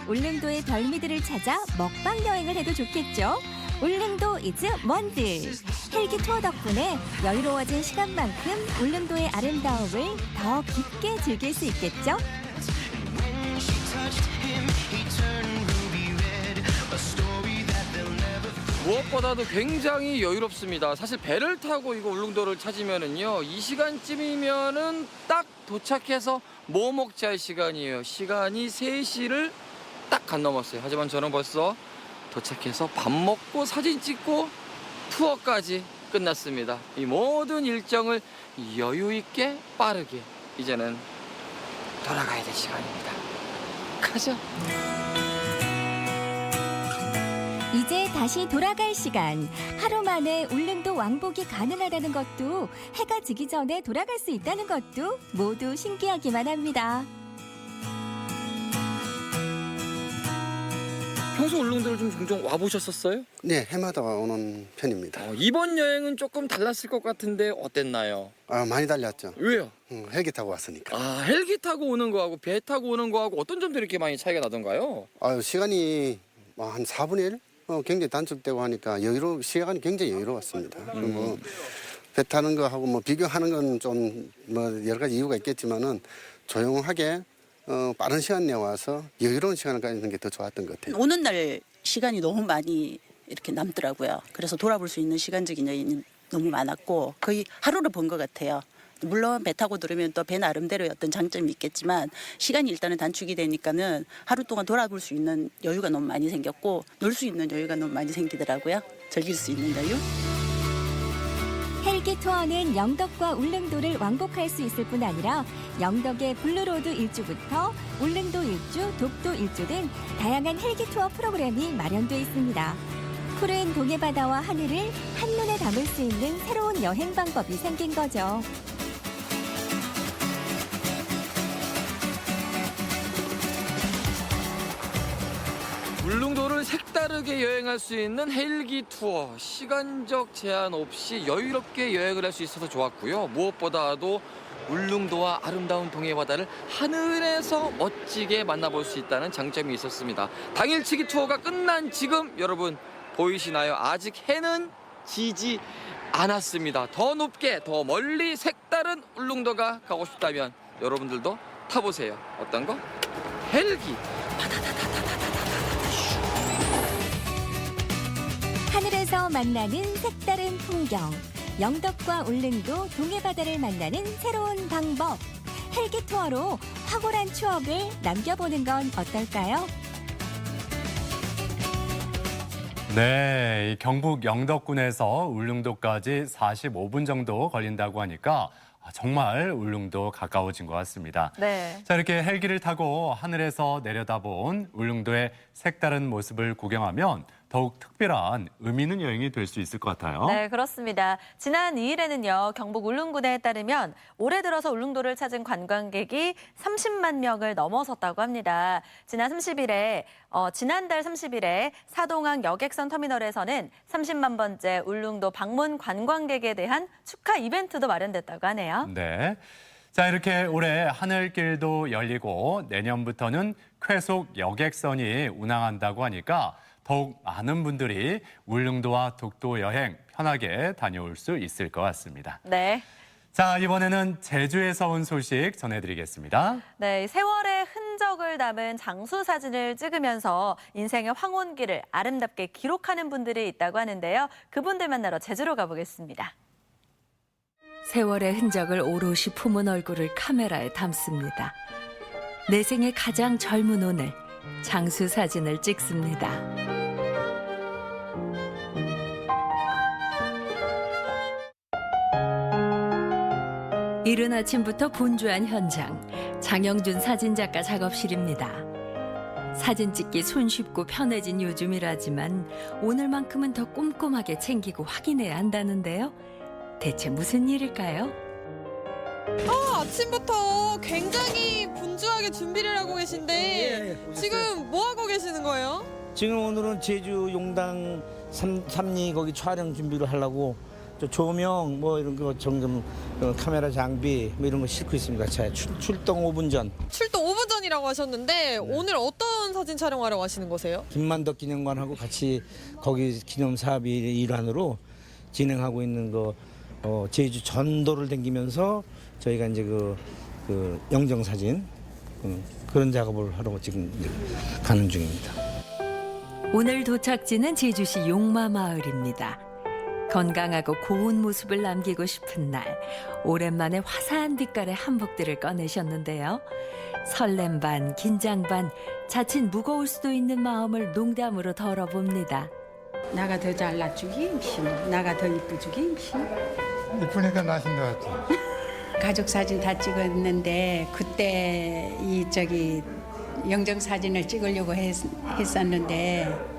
울릉도의 별미들을 찾아 먹방 여행을 해도 좋겠죠. 울릉도 이즈 원드. 헬기 투어 덕분에 여유로워진 시간만큼 울릉도의 아름다움을 더 깊게 즐길 수 있겠죠. 무엇보다도 굉장히 여유롭습니다. 사실 배를 타고 이거 울릉도를 찾으면은요, 이 시간쯤이면은 딱 도착해서 뭐 먹지 할 시간이에요. 시간이 3시를 딱 간 넘었어요. 하지만 저는 벌써 도착해서 밥 먹고 사진 찍고 투어까지 끝났습니다. 이 모든 일정을 여유 있게 빠르게 이제는 돌아가야 될 시간입니다. 가죠. 이제 다시 돌아갈 시간. 하루 만에 울릉도 왕복이 가능하다는 것도 해가 지기 전에 돌아갈 수 있다는 것도 모두 신기하기만 합니다. 평소 울릉도를 좀 종종 와보셨었어요? 네, 해마다 오는 편입니다. 이번 여행은 조금 달랐을 것 같은데 어땠나요? 많이 달랐죠. 왜요? 헬기 타고 왔으니까. 헬기 타고 오는 거하고 배 타고 오는 거하고 어떤 점들이 이렇게 많이 차이가 나던가요? 시간이 한 4분의 1? 굉장히 단축되고 하니까 시간이 굉장히 여유로웠습니다. 그리고 배 타는 거하고 뭐 비교하는 건 좀 뭐 여러 가지 이유가 있겠지만은 조용하게 빠른 시간 내에 와서 여유로운 시간을 가지는 게 더 좋았던 것 같아요. 오는 날 시간이 너무 많이 이렇게 남더라고요. 그래서 돌아볼 수 있는 시간적인 여유는 너무 많았고 거의 하루를 본 것 같아요. 물론 배 타고 들으면 또 배 나름대로의 어떤 장점이 있겠지만 시간이 일단은 단축이 되니까는 하루 동안 돌아볼 수 있는 여유가 너무 많이 생겼고 놀 수 있는 여유가 너무 많이 생기더라고요. 즐길 수 있는 여유. 헬기 투어는 영덕과 울릉도를 왕복할 수 있을 뿐 아니라 영덕의 블루로드 일주부터 울릉도 일주, 독도 일주 등 다양한 헬기 투어 프로그램이 마련돼 있습니다. 푸른 동해바다와 하늘을 한눈에 담을 수 있는 새로운 여행 방법이 생긴 거죠. 울릉도를 색다르게 여행할 수 있는 헬기 투어, 시간적 제한 없이 여유롭게 여행을 할 수 있어서 좋았고요. 무엇보다도 울릉도와 아름다운 동해바다를 하늘에서 멋지게 만나볼 수 있다는 장점이 있었습니다. 당일치기 투어가 끝난 지금 여러분 보이시나요? 아직 해는 지지 않았습니다. 더 높게, 더 멀리 색다른 울릉도가 가고 싶다면 여러분들도 타보세요. 어떤 거? 헬기. 하늘에서 만나는 색다른 풍경, 영덕과 울릉도, 동해바다를 만나는 새로운 방법. 헬기 투어로 황홀한 추억을 남겨보는 건 어떨까요? 네, 이 경북 영덕군에서 울릉도까지 45분 정도 걸린다고 하니까 정말 울릉도 가까워진 것 같습니다. 네. 자, 이렇게 헬기를 타고 하늘에서 내려다본 울릉도의 색다른 모습을 구경하면 더욱 특별한 의미 있는 여행이 될 수 있을 것 같아요. 네, 그렇습니다. 지난 2일에는요, 경북 울릉군에 따르면 올해 들어서 울릉도를 찾은 관광객이 30만 명을 넘어섰다고 합니다. 지난달 30일에 사동항 여객선 터미널에서는 30만 번째 울릉도 방문 관광객에 대한 축하 이벤트도 마련됐다고 하네요. 네. 자, 이렇게 올해 하늘길도 열리고 내년부터는 쾌속 여객선이 운항한다고 하니까 더욱 많은 분들이 울릉도와 독도 여행 편하게 다녀올 수 있을 것 같습니다. 네. 자, 이번에는 제주에서 온 소식 전해드리겠습니다. 네, 세월의 흔적을 담은 장수 사진을 찍으면서 인생의 황혼기를 아름답게 기록하는 분들이 있다고 하는데요. 그분들 만나러 제주로 가보겠습니다. 세월의 흔적을 오롯이 품은 얼굴을 카메라에 담습니다. 내 생의 가장 젊은 오늘, 장수 사진을 찍습니다. 이른 아침부터 분주한 현장, 장영준 사진작가 작업실입니다. 사진 찍기 손쉽고 편해진 요즘이라지만 오늘만큼은 더 꼼꼼하게 챙기고 확인해야 한다는데요. 대체 무슨 일일까요? 아침부터 굉장히 분주하게 준비를 하고 계신데 지금 뭐 하고 계시는 거예요? 지금 오늘은 제주 용당 삼리 거기 촬영 준비를 하려고 저 조명 뭐 이런 거 점검 카메라 장비 뭐 이런 거 싣고 있습니다. 차에 출동 5분 전. 출동 5분 전이라고 하셨는데 오늘 어떤 사진 촬영하러 가시는 거세요? 김만덕 기념관하고 같이 거기 기념 사업의 일환으로 진행하고 있는 거 제주 전도를 다니면서 저희가 이제 그 영정 사진 그런 작업을 하러 지금 가는 중입니다. 오늘 도착지는 제주시 용마마을입니다. 건강하고 고운 모습을 남기고 싶은 날, 오랜만에 화사한 빛깔의 한복들을 꺼내셨는데요. 설렘 반, 긴장 반, 자칫 무거울 수도 있는 마음을 농담으로 덜어봅니다. 나가 더 잘났주기 임신, 나가 더 이쁘주기 임신. 이쁘니까 나신 것 같아. 가족 사진 다 찍었는데 그때 영정 사진을 찍으려고 했었는데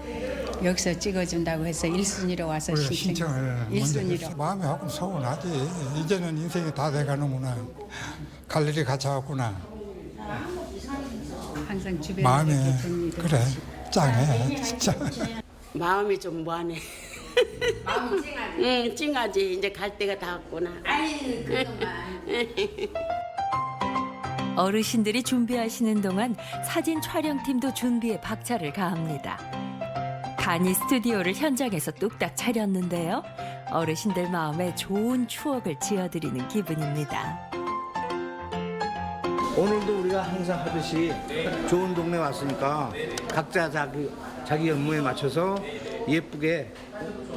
여기서 찍어준다고 해서 1순위로 와서 신청을 1순위로. 마음이 조금 서운하지. 이제는 인생이 다 돼가는구나. 갈 일이 같아왔구나. 항상 주변에 마음이 이렇게 듭니다. 그래 짱해 진짜. 마음이 좀 뭐하네. 마음이 찡하지? 응, 찡하지. 이제 갈 때가 다 왔구나. 아이, 그동안. 어르신들이 준비하시는 동안 사진 촬영팀도 준비에 박차를 가합니다. 간이 스튜디오를 현장에서 뚝딱 차렸는데요. 어르신들 마음에 좋은 추억을 지어드리는 기분입니다. 오늘도 우리가 항상 하듯이 좋은 동네 왔으니까 각자 자기 업무에 맞춰서 예쁘게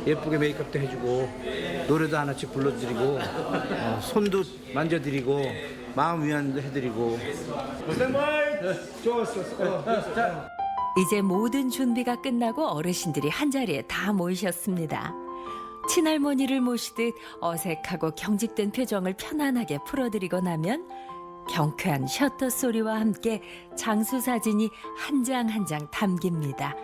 메이크업도 해주고 노래도 하나씩 불러드리고 손도 만져드리고 마음 위안도 해드리고. 좋았어. 이제 모든 준비가 끝나고 어르신들이 한자리에 다 모이셨습니다. 친할머니를 모시듯 어색하고 경직된 표정을 편안하게 풀어드리고 나면 경쾌한 셔터 소리와 함께 장수 사진이 한 장 한 장 담깁니다.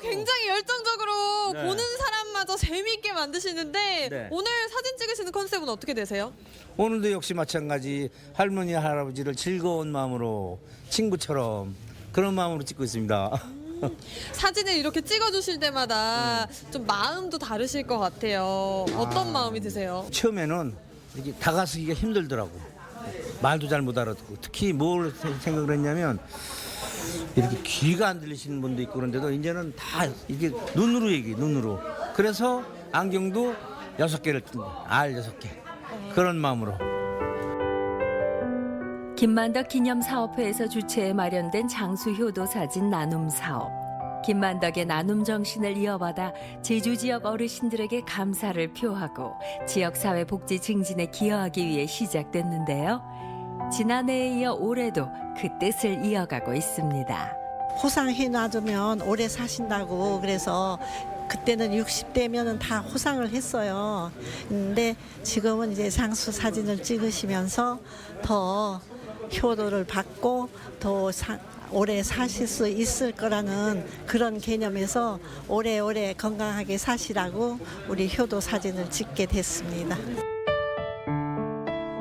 굉장히 열정적으로 네. 보는 사람마저 재미있게 만드시는데 네. 오늘 사진 찍으시는 컨셉은 어떻게 되세요? 오늘도 역시 마찬가지 할머니 할아버지를 즐거운 마음으로 친구처럼 그런 마음으로 찍고 있습니다. 사진을 이렇게 찍어주실 때마다 좀 마음도 다르실 것 같아요. 어떤 마음이 드세요? 처음에는 이렇게 다가서기가 힘들더라고. 말도 잘 못 알아듣고 특히 뭘 생각을 했냐면 이렇게 귀가 안 들리시는 분도 있고 그런데도 이제는 다 이게 눈으로 눈으로. 그래서 안경도 6개를 낀 거야. 알 6개. 그런 마음으로. 김만덕 기념사업회에서 주최해 마련된 장수효도 사진 나눔 사업. 김만덕의 나눔 정신을 이어받아 제주 지역 어르신들에게 감사를 표하고 지역사회 복지 증진에 기여하기 위해 시작됐는데요. 지난해에 이어 올해도 그 뜻을 이어가고 있습니다. 호상해 놔두면 오래 사신다고 그래서 그때는 60대면은 다 호상을 했어요. 근데 지금은 이제 장수 사진을 찍으시면서 더 효도를 받고 더 오래 사실 수 있을 거라는 그런 개념에서 오래오래 건강하게 사시라고 우리 효도 사진을 찍게 됐습니다.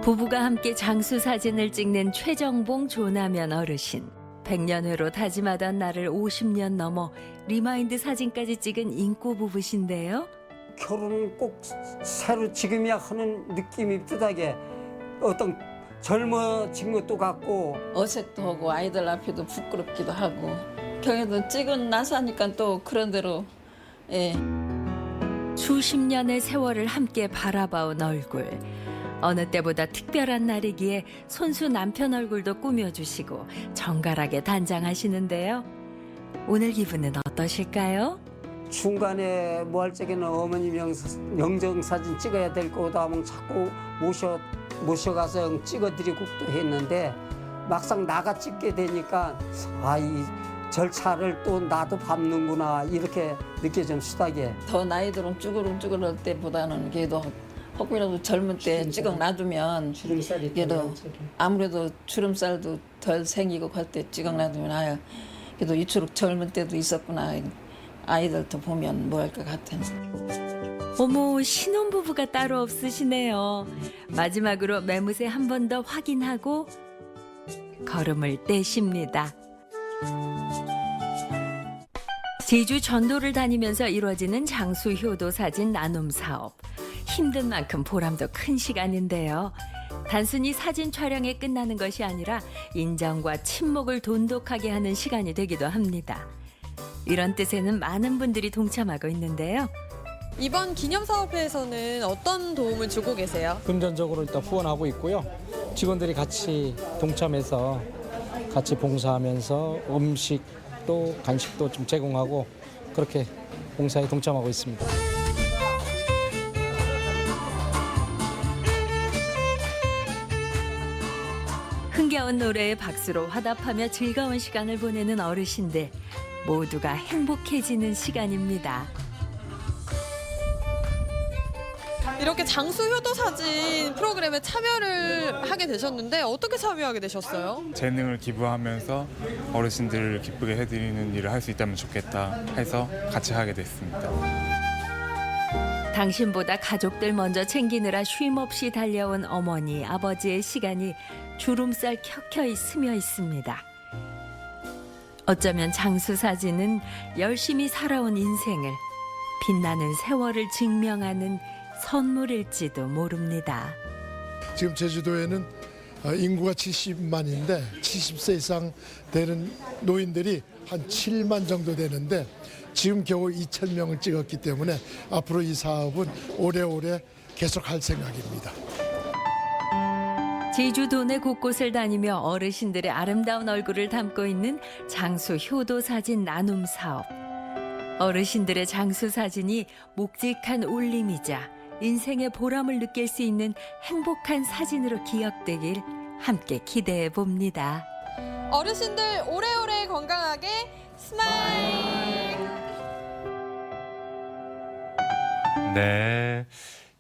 부부가 함께 장수 사진을 찍는 최정봉 조나면 어르신. 100년회로 다짐하던 날을 50년 넘어 리마인드 사진까지 찍은 인꼬 부부신데요. 결혼을 꼭 새로 지금이야 하는 느낌이 뚜하게 어떤 젊어진 것도 같고 어색도 하고 아이들 앞에도 부끄럽기도 하고 경에도 찍은 나서 하니까 또 그런 대로 수십 년의 세월을 함께 바라봐온 얼굴. 어느 때보다 특별한 날이기에 손수 남편 얼굴도 꾸며주시고 정갈하게 단장하시는데요. 오늘 기분은 어떠실까요? 중간에 뭐 할 적에는 어머님 영정사진 찍어야 될 거다 하면 자꾸 모셔가서 찍어드리고 또 했는데 막상 나가 찍게 되니까 이 절차를 또 나도 밟는구나 이렇게 느껴지는 수다게. 더 나이 들은 쭈그릉쭈그럴 때보다는 그래도 혹이라도 젊은 때 찍어 놔두면 그래도 아무래도 주름살도 덜 생기고 할 때 찍어 놔두면 그래도 이토록 젊은 때도 있었구나 아이들도 보면 뭐 할 것 같은. 어머, 신혼부부가 따로 없으시네요. 마지막으로 매무새 한 번 더 확인하고 걸음을 떼십니다. 제주 전도를 다니면서 이루어지는 장수 효도 사진 나눔 사업. 힘든 만큼 보람도 큰 시간인데요. 단순히 사진 촬영에 끝나는 것이 아니라 인정과 친목을 돈독하게 하는 시간이 되기도 합니다. 이런 뜻에는 많은 분들이 동참하고 있는데요. 이번 기념사업회에서는 어떤 도움을 주고 계세요? 금전적으로 일단 후원하고 있고요. 직원들이 같이 동참해서 같이 봉사하면서 음식도 간식도 좀 제공하고 그렇게 봉사에 동참하고 있습니다. 흥겨운 노래에 박수로 화답하며 즐거운 시간을 보내는 어르신들. 모두가 행복해지는 시간입니다. 이렇게 장수 효도 사진 프로그램에 참여를 하게 되셨는데 어떻게 참여하게 되셨어요? 재능을 기부하면서 어르신들을 기쁘게 해드리는 일을 할 수 있다면 좋겠다 해서 같이 하게 됐습니다. 당신보다 가족들 먼저 챙기느라 쉼없이 달려온 어머니, 아버지의 시간이 주름살 켜켜이 스며 있습니다. 어쩌면 장수 사진은 열심히 살아온 인생을 빛나는 세월을 증명하는 선물일지도 모릅니다. 지금 제주도에는 인구가 70만인데 70세 이상 되는 노인들이 한 7만 정도 되는데 지금 겨우 2,000명을 찍었기 때문에 앞으로 이 사업은 오래오래 계속할 생각입니다. 제주도 내 곳곳을 다니며 어르신들의 아름다운 얼굴을 담고 있는 장수 효도 사진 나눔 사업. 어르신들의 장수 사진이 묵직한 울림이자 인생의 보람을 느낄 수 있는 행복한 사진으로 기억되길 함께 기대해 봅니다. 어르신들 오래오래 건강하게 스마일! 네.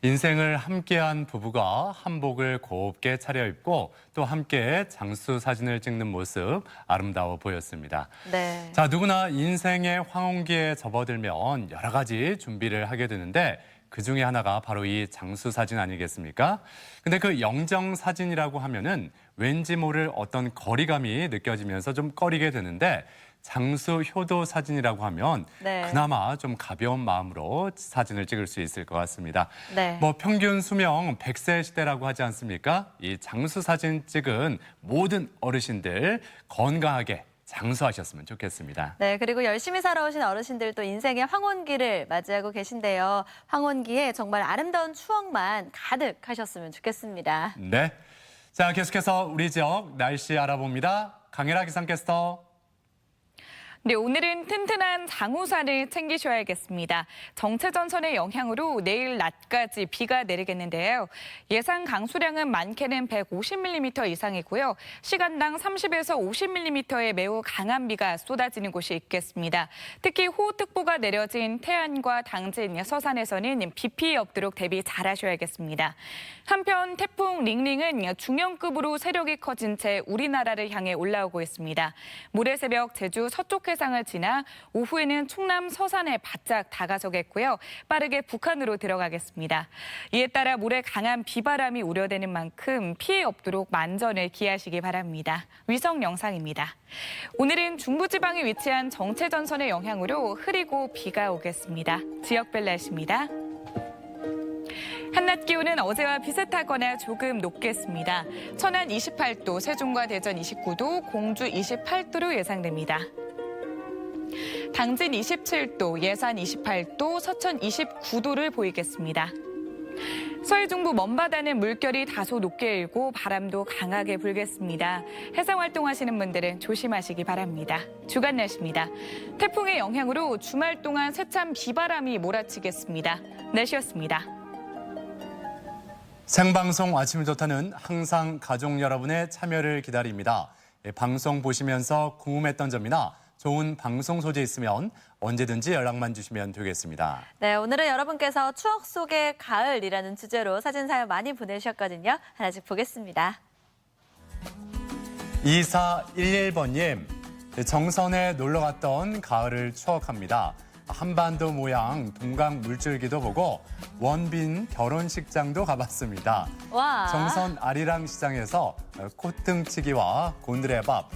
인생을 함께한 부부가 한복을 곱게 차려입고 또 함께 장수 사진을 찍는 모습 아름다워 보였습니다. 네. 자, 누구나 인생의 황혼기에 접어들면 여러 가지 준비를 하게 되는데 그 중에 하나가 바로 이 장수 사진 아니겠습니까? 근데 그 영정 사진이라고 하면은 왠지 모를 어떤 거리감이 느껴지면서 좀 꺼리게 되는데 장수 효도 사진이라고 하면 네. 그나마 좀 가벼운 마음으로 사진을 찍을 수 있을 것 같습니다. 네. 뭐 평균 수명 100세 시대라고 하지 않습니까? 이 장수 사진 찍은 모든 어르신들 건강하게 장수하셨으면 좋겠습니다. 네, 그리고 열심히 살아오신 어르신들도 인생의 황혼기를 맞이하고 계신데요. 황혼기에 정말 아름다운 추억만 가득하셨으면 좋겠습니다. 네. 자, 계속해서 우리 지역 날씨 알아봅니다. 강혜라 기상캐스터. 네, 오늘은 튼튼한 장우산을 챙기셔야겠습니다. 정체전선의 영향으로 내일 낮까지 비가 내리겠는데요. 예상 강수량은 많게는 150mm 이상이고요. 시간당 30에서 50mm의 매우 강한 비가 쏟아지는 곳이 있겠습니다. 특히 호우특보가 내려진 태안과 당진, 서산에서는 비 피해 없도록 대비 잘하셔야겠습니다. 한편 태풍 링링은 중형급으로 세력이 커진 채 우리나라를 향해 올라오고 있습니다. 모레 새벽 제주 서쪽 해상을 지나 오후에는 충남 서산에 바짝 다가서겠고요. 빠르게 북한으로 들어가겠습니다. 이에 따라 모레 강한 비바람이 우려되는 만큼 피해 없도록 만전을 기하시기 바랍니다. 위성 영상입니다. 오늘은 중부지방에 위치한 정체전선의 영향으로 흐리고 비가 오겠습니다. 지역별 날씨입니다. 한낮 기온은 어제와 비슷하거나 조금 높겠습니다. 천안 28도, 세종과 대전 29도, 공주 28도로 예상됩니다. 당진 27도, 예산 28도, 서천 29도를 보이겠습니다. 서해 중부 먼바다는 물결이 다소 높게 일고 바람도 강하게 불겠습니다. 해상 활동하시는 분들은 조심하시기 바랍니다. 주간 날씨입니다. 태풍의 영향으로 주말 동안 세찬 비바람이 몰아치겠습니다. 날씨였습니다. 생방송 아침이 좋다는 항상 가족 여러분의 참여를 기다립니다. 방송 보시면서 궁금했던 점이나 좋은 방송 소재 있으면 언제든지 연락만 주시면 되겠습니다. 네, 오늘은 여러분께서 추억 속의 가을이라는 주제로 사진 사연 많이 보내주셨거든요. 하나씩 보겠습니다. 2411번님, 정선에 놀러 갔던 가을을 추억합니다. 한반도 모양 동강 물줄기도 보고 원빈 결혼식장도 가봤습니다. 와. 정선 아리랑 시장에서 콧등치기와 곤드레밥,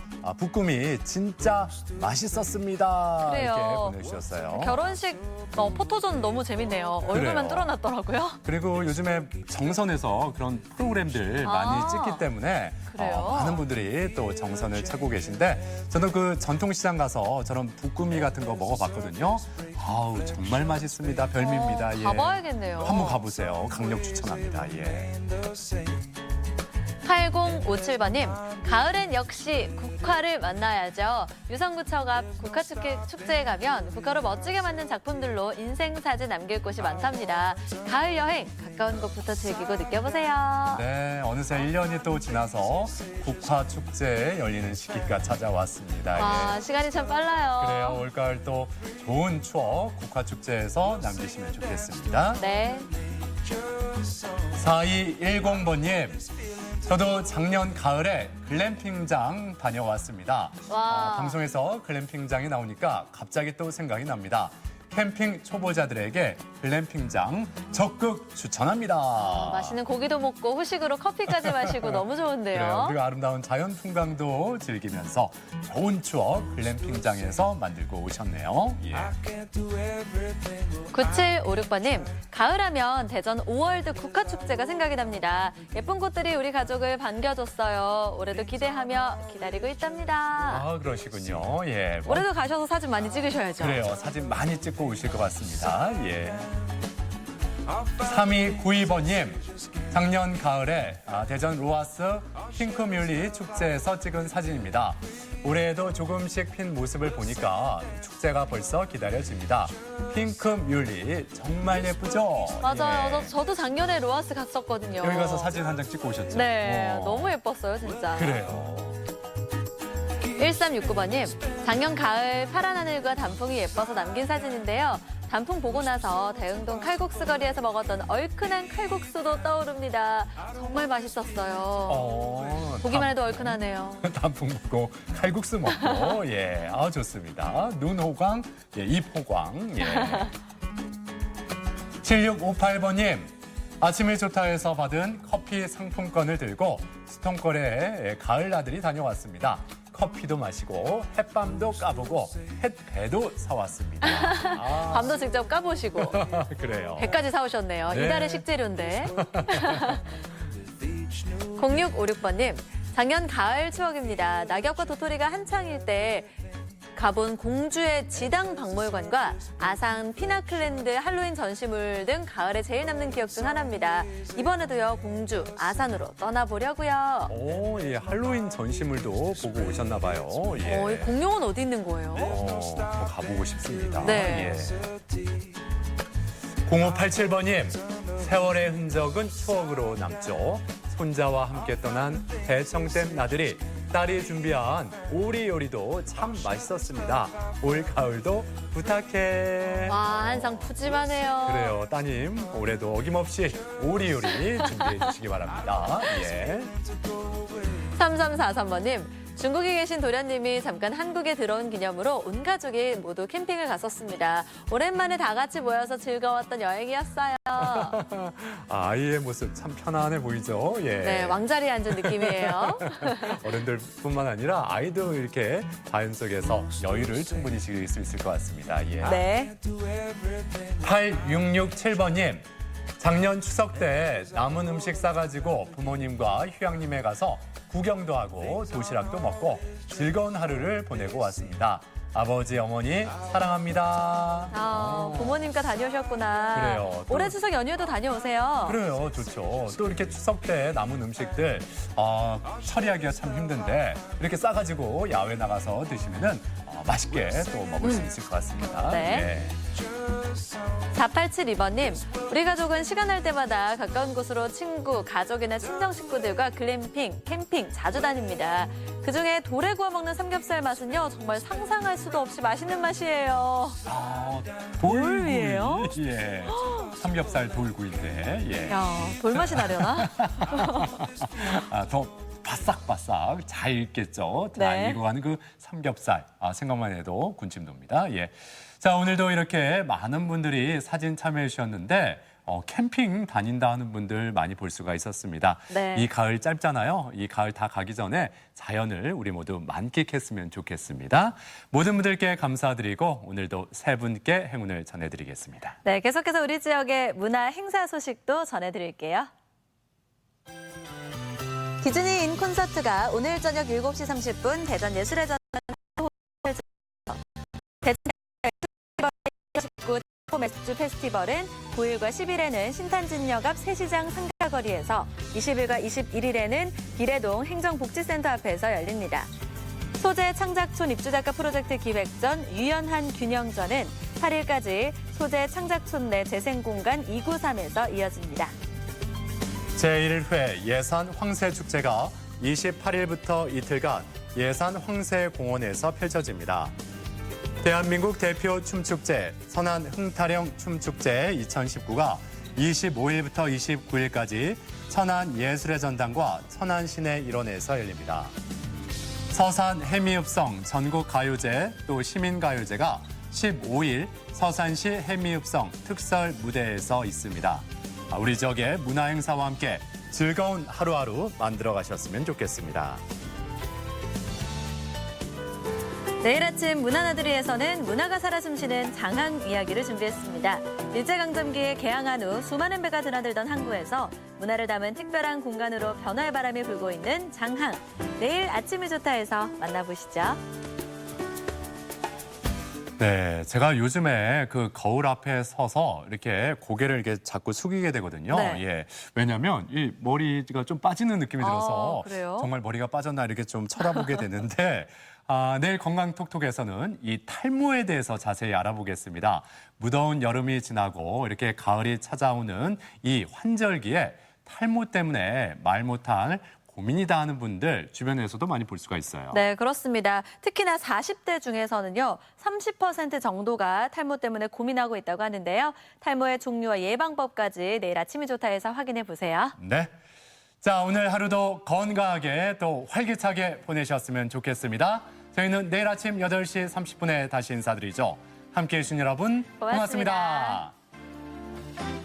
볶음이 진짜 맛있었습니다. 그래요. 이렇게 보내주셨어요. 결혼식 포토존 너무 재밌네요. 얼굴만 그래요. 뚫어놨더라고요. 그리고 요즘에 정선에서 그런 프로그램들 많이 찍기 때문에 그래요? 많은 분들이 또 정선을 찾고 계신데 저도 그 전통시장 가서 저런 볶음이 같은 거 먹어봤거든요. 아우 정말 맛있습니다. 별미입니다. 예. 가봐야겠네요. 한번 가보세요. 강력 추천합니다. 예. 8057번님, 가을엔 역시 국화를 만나야죠. 유성구청 앞 국화축제에 가면 국화로 멋지게 만든 작품들로 인생사진 남길 곳이 많답니다. 가을 여행, 가까운 곳부터 즐기고 느껴보세요. 네, 어느새 1년이 또 지나서 국화축제 열리는 시기가 찾아왔습니다. 와, 예. 시간이 참 빨라요. 그래요. 올가을 또 좋은 추억 국화축제에서 남기시면 좋겠습니다. 네. 4210번님, 저도 작년 가을에 글램핑장 다녀왔습니다. 와. 방송에서 글램핑장이 나오니까 갑자기 또 생각이 납니다. 캠핑 초보자들에게 글램핑장 적극 추천합니다. 맛있는 고기도 먹고 후식으로 커피까지 마시고 너무 좋은데요. 그래요. 그리고 아름다운 자연 풍광도 즐기면서 좋은 추억 글램핑장에서 만들고 오셨네요. 예. 9756번님, 가을하면 대전 5월드 국화축제가 생각이 납니다. 예쁜 꽃들이 우리 가족을 반겨줬어요. 올해도 기대하며 기다리고 있답니다. 아, 그러시군요. 예. 올해도 가셔서 사진 많이 찍으셔야죠. 그래요. 사진 많이 찍고 오실 것 같습니다. 예. 3292번님, 작년 가을에 대전 로하스 핑크뮬리 축제에서 찍은 사진입니다. 올해에도 조금씩 핀 모습을 보니까 축제가 벌써 기다려집니다. 핑크뮬리 정말 예쁘죠? 맞아요. 예. 저도 작년에 로하스 갔었거든요. 여기 가서 사진 한 장 찍고 오셨죠? 네, 오. 너무 예뻤어요, 진짜. 그래요. 1369번님, 작년 가을 파란 하늘과 단풍이 예뻐서 남긴 사진인데요. 단풍 보고 나서 대흥동 칼국수 거리에서 먹었던 얼큰한 칼국수도 떠오릅니다. 정말 맛있었어요. 보기만 해도 얼큰하네요. 단풍 보고 칼국수 먹고 예, 좋습니다. 눈호강, 예, 입호광. 예. 7658번님. 아침이 좋다에서 받은 커피 상품권을 들고 수통거래에 가을 나들이 다녀왔습니다. 커피도 마시고 햇밤도 까보고 햇배도 사왔습니다. 밤도 직접 까보시고. 그래요. 배까지 사오셨네요. 네. 이달의 식재료인데. 0656번님, 작년 가을 추억입니다. 낙엽과 도토리가 한창일 때 가본 공주의 지당 박물관과 아산 피나클랜드 할로윈 전시물 등 가을에 제일 남는 기억 중 하나입니다. 이번에도요, 공주 아산으로 떠나보려고요. 오, 예, 할로윈 전시물도 보고 오셨나 봐요. 예. 이 공룡은 어디 있는 거예요? 더 가보고 싶습니다. 네. 예. 0587번님, 세월의 흔적은 추억으로 남죠. 손자와 함께 떠난 대청댐 나들이, 딸이 준비한 오리 요리도 참 맛있었습니다. 올 가을도 부탁해. 와, 한상 푸짐하네요. 그래요, 따님 올해도 어김없이 오리 요리 준비해 주시기 바랍니다. 예. 3343번님, 중국에 계신 도련님이 잠깐 한국에 들어온 기념으로 온 가족이 모두 캠핑을 갔었습니다. 오랜만에 다 같이 모여서 즐거웠던 여행이었어요. 아이의 모습 참 편안해 보이죠? 예. 네, 왕자리에 앉은 느낌이에요. 어른들뿐만 아니라 아이도 이렇게 자연 속에서 여유를 충분히 즐길 수 있을 것 같습니다. 예. 네. 8667번님. 작년 추석 때 남은 음식 싸가지고 부모님과 휴양림에 가서 구경도 하고 도시락도 먹고 즐거운 하루를 보내고 왔습니다. 아버지, 어머니 사랑합니다. 부모님과 다녀오셨구나. 그래요. 올해 추석 연휴에도 다녀오세요. 그래요, 좋죠. 또 이렇게 추석 때 남은 음식들 처리하기가 참 힘든데 이렇게 싸가지고 야외 나가서 드시면은 맛있게 또 먹을 수 있을 것 같습니다. 네. 4872번님, 우리 가족은 시간 날 때마다 가까운 곳으로 친구, 가족이나 친정 식구들과 글램핑, 캠핑 자주 다닙니다. 그중에 돌에 구워 먹는 삼겹살 맛은요, 정말 상상할 수도 없이 맛있는 맛이에요. 돌구이예요? 예. 삼겹살 돌구이인데. 예. 야, 돌맛이 나려나? 더 바싹바싹 잘 익겠죠. 다 네. 익어가는 그 삼겹살. 생각만 해도 군침 돕니다. 예. 자, 오늘도 이렇게 많은 분들이 사진 참여해 주셨는데 캠핑 다닌다 하는 분들 많이 볼 수가 있었습니다. 네. 이 가을 짧잖아요. 이 가을 다 가기 전에 자연을 우리 모두 만끽했으면 좋겠습니다. 모든 분들께 감사드리고 오늘도 세 분께 행운을 전해드리겠습니다. 네, 계속해서 우리 지역의 문화 행사 소식도 전해드릴게요. 기준이 인 콘서트가 오늘 저녁 7시 30분 대전 예술의 전당 대전 19 맥주 페스티벌은 9일과 10일에는 신탄진역 앞 세시장 상가거리에서 20일과 21일에는 비례동 행정복지센터 앞에서 열립니다. 소재 창작촌 입주작가 프로젝트 기획전 유연한 균형전은 8일까지 소재 창작촌 내 재생공간 293에서 이어집니다. 제1회 예산 황새축제가 28일부터 이틀간 예산 황새공원에서 펼쳐집니다. 대한민국 대표 춤축제 선안 흥타령 춤축제 2019가 25일부터 29일까지 천안 예술의 전당과 천안 시내 일원에서 열립니다. 서산 해미읍성 전국가요제 또 시민가요제가 15일 서산시 해미읍성 특설 무대에서 있습니다. 우리 지역의 문화행사와 함께 즐거운 하루하루 만들어 가셨으면 좋겠습니다. 내일 아침 문화나들이에서는 문화가 살아 숨쉬는 장항 이야기를 준비했습니다. 일제강점기에 개항한 후 수많은 배가 드나들던 항구에서 문화를 담은 특별한 공간으로 변화의 바람이 불고 있는 장항. 내일 아침이 좋다에서 만나보시죠. 네, 제가 요즘에 그 거울 앞에 서서 이렇게 고개를 이렇게 자꾸 숙이게 되거든요. 네. 예. 왜냐하면 이 머리가 좀 빠지는 느낌이 들어서 그래요? 정말 머리가 빠졌나 이렇게 좀 쳐다보게 되는데 내일 건강톡톡에서는 이 탈모에 대해서 자세히 알아보겠습니다. 무더운 여름이 지나고 이렇게 가을이 찾아오는 이 환절기에 탈모 때문에 말 못할 고민이다 하는 분들 주변에서도 많이 볼 수가 있어요. 네, 그렇습니다. 특히나 40대 중에서는요, 30% 정도가 탈모 때문에 고민하고 있다고 하는데요. 탈모의 종류와 예방법까지 내일 아침이 좋다에서 확인해 보세요. 네. 자, 오늘 하루도 건강하게 또 활기차게 보내셨으면 좋겠습니다. 저희는 내일 아침 8시 30분에 다시 인사드리죠. 함께해 주신 여러분 고맙습니다. 고맙습니다.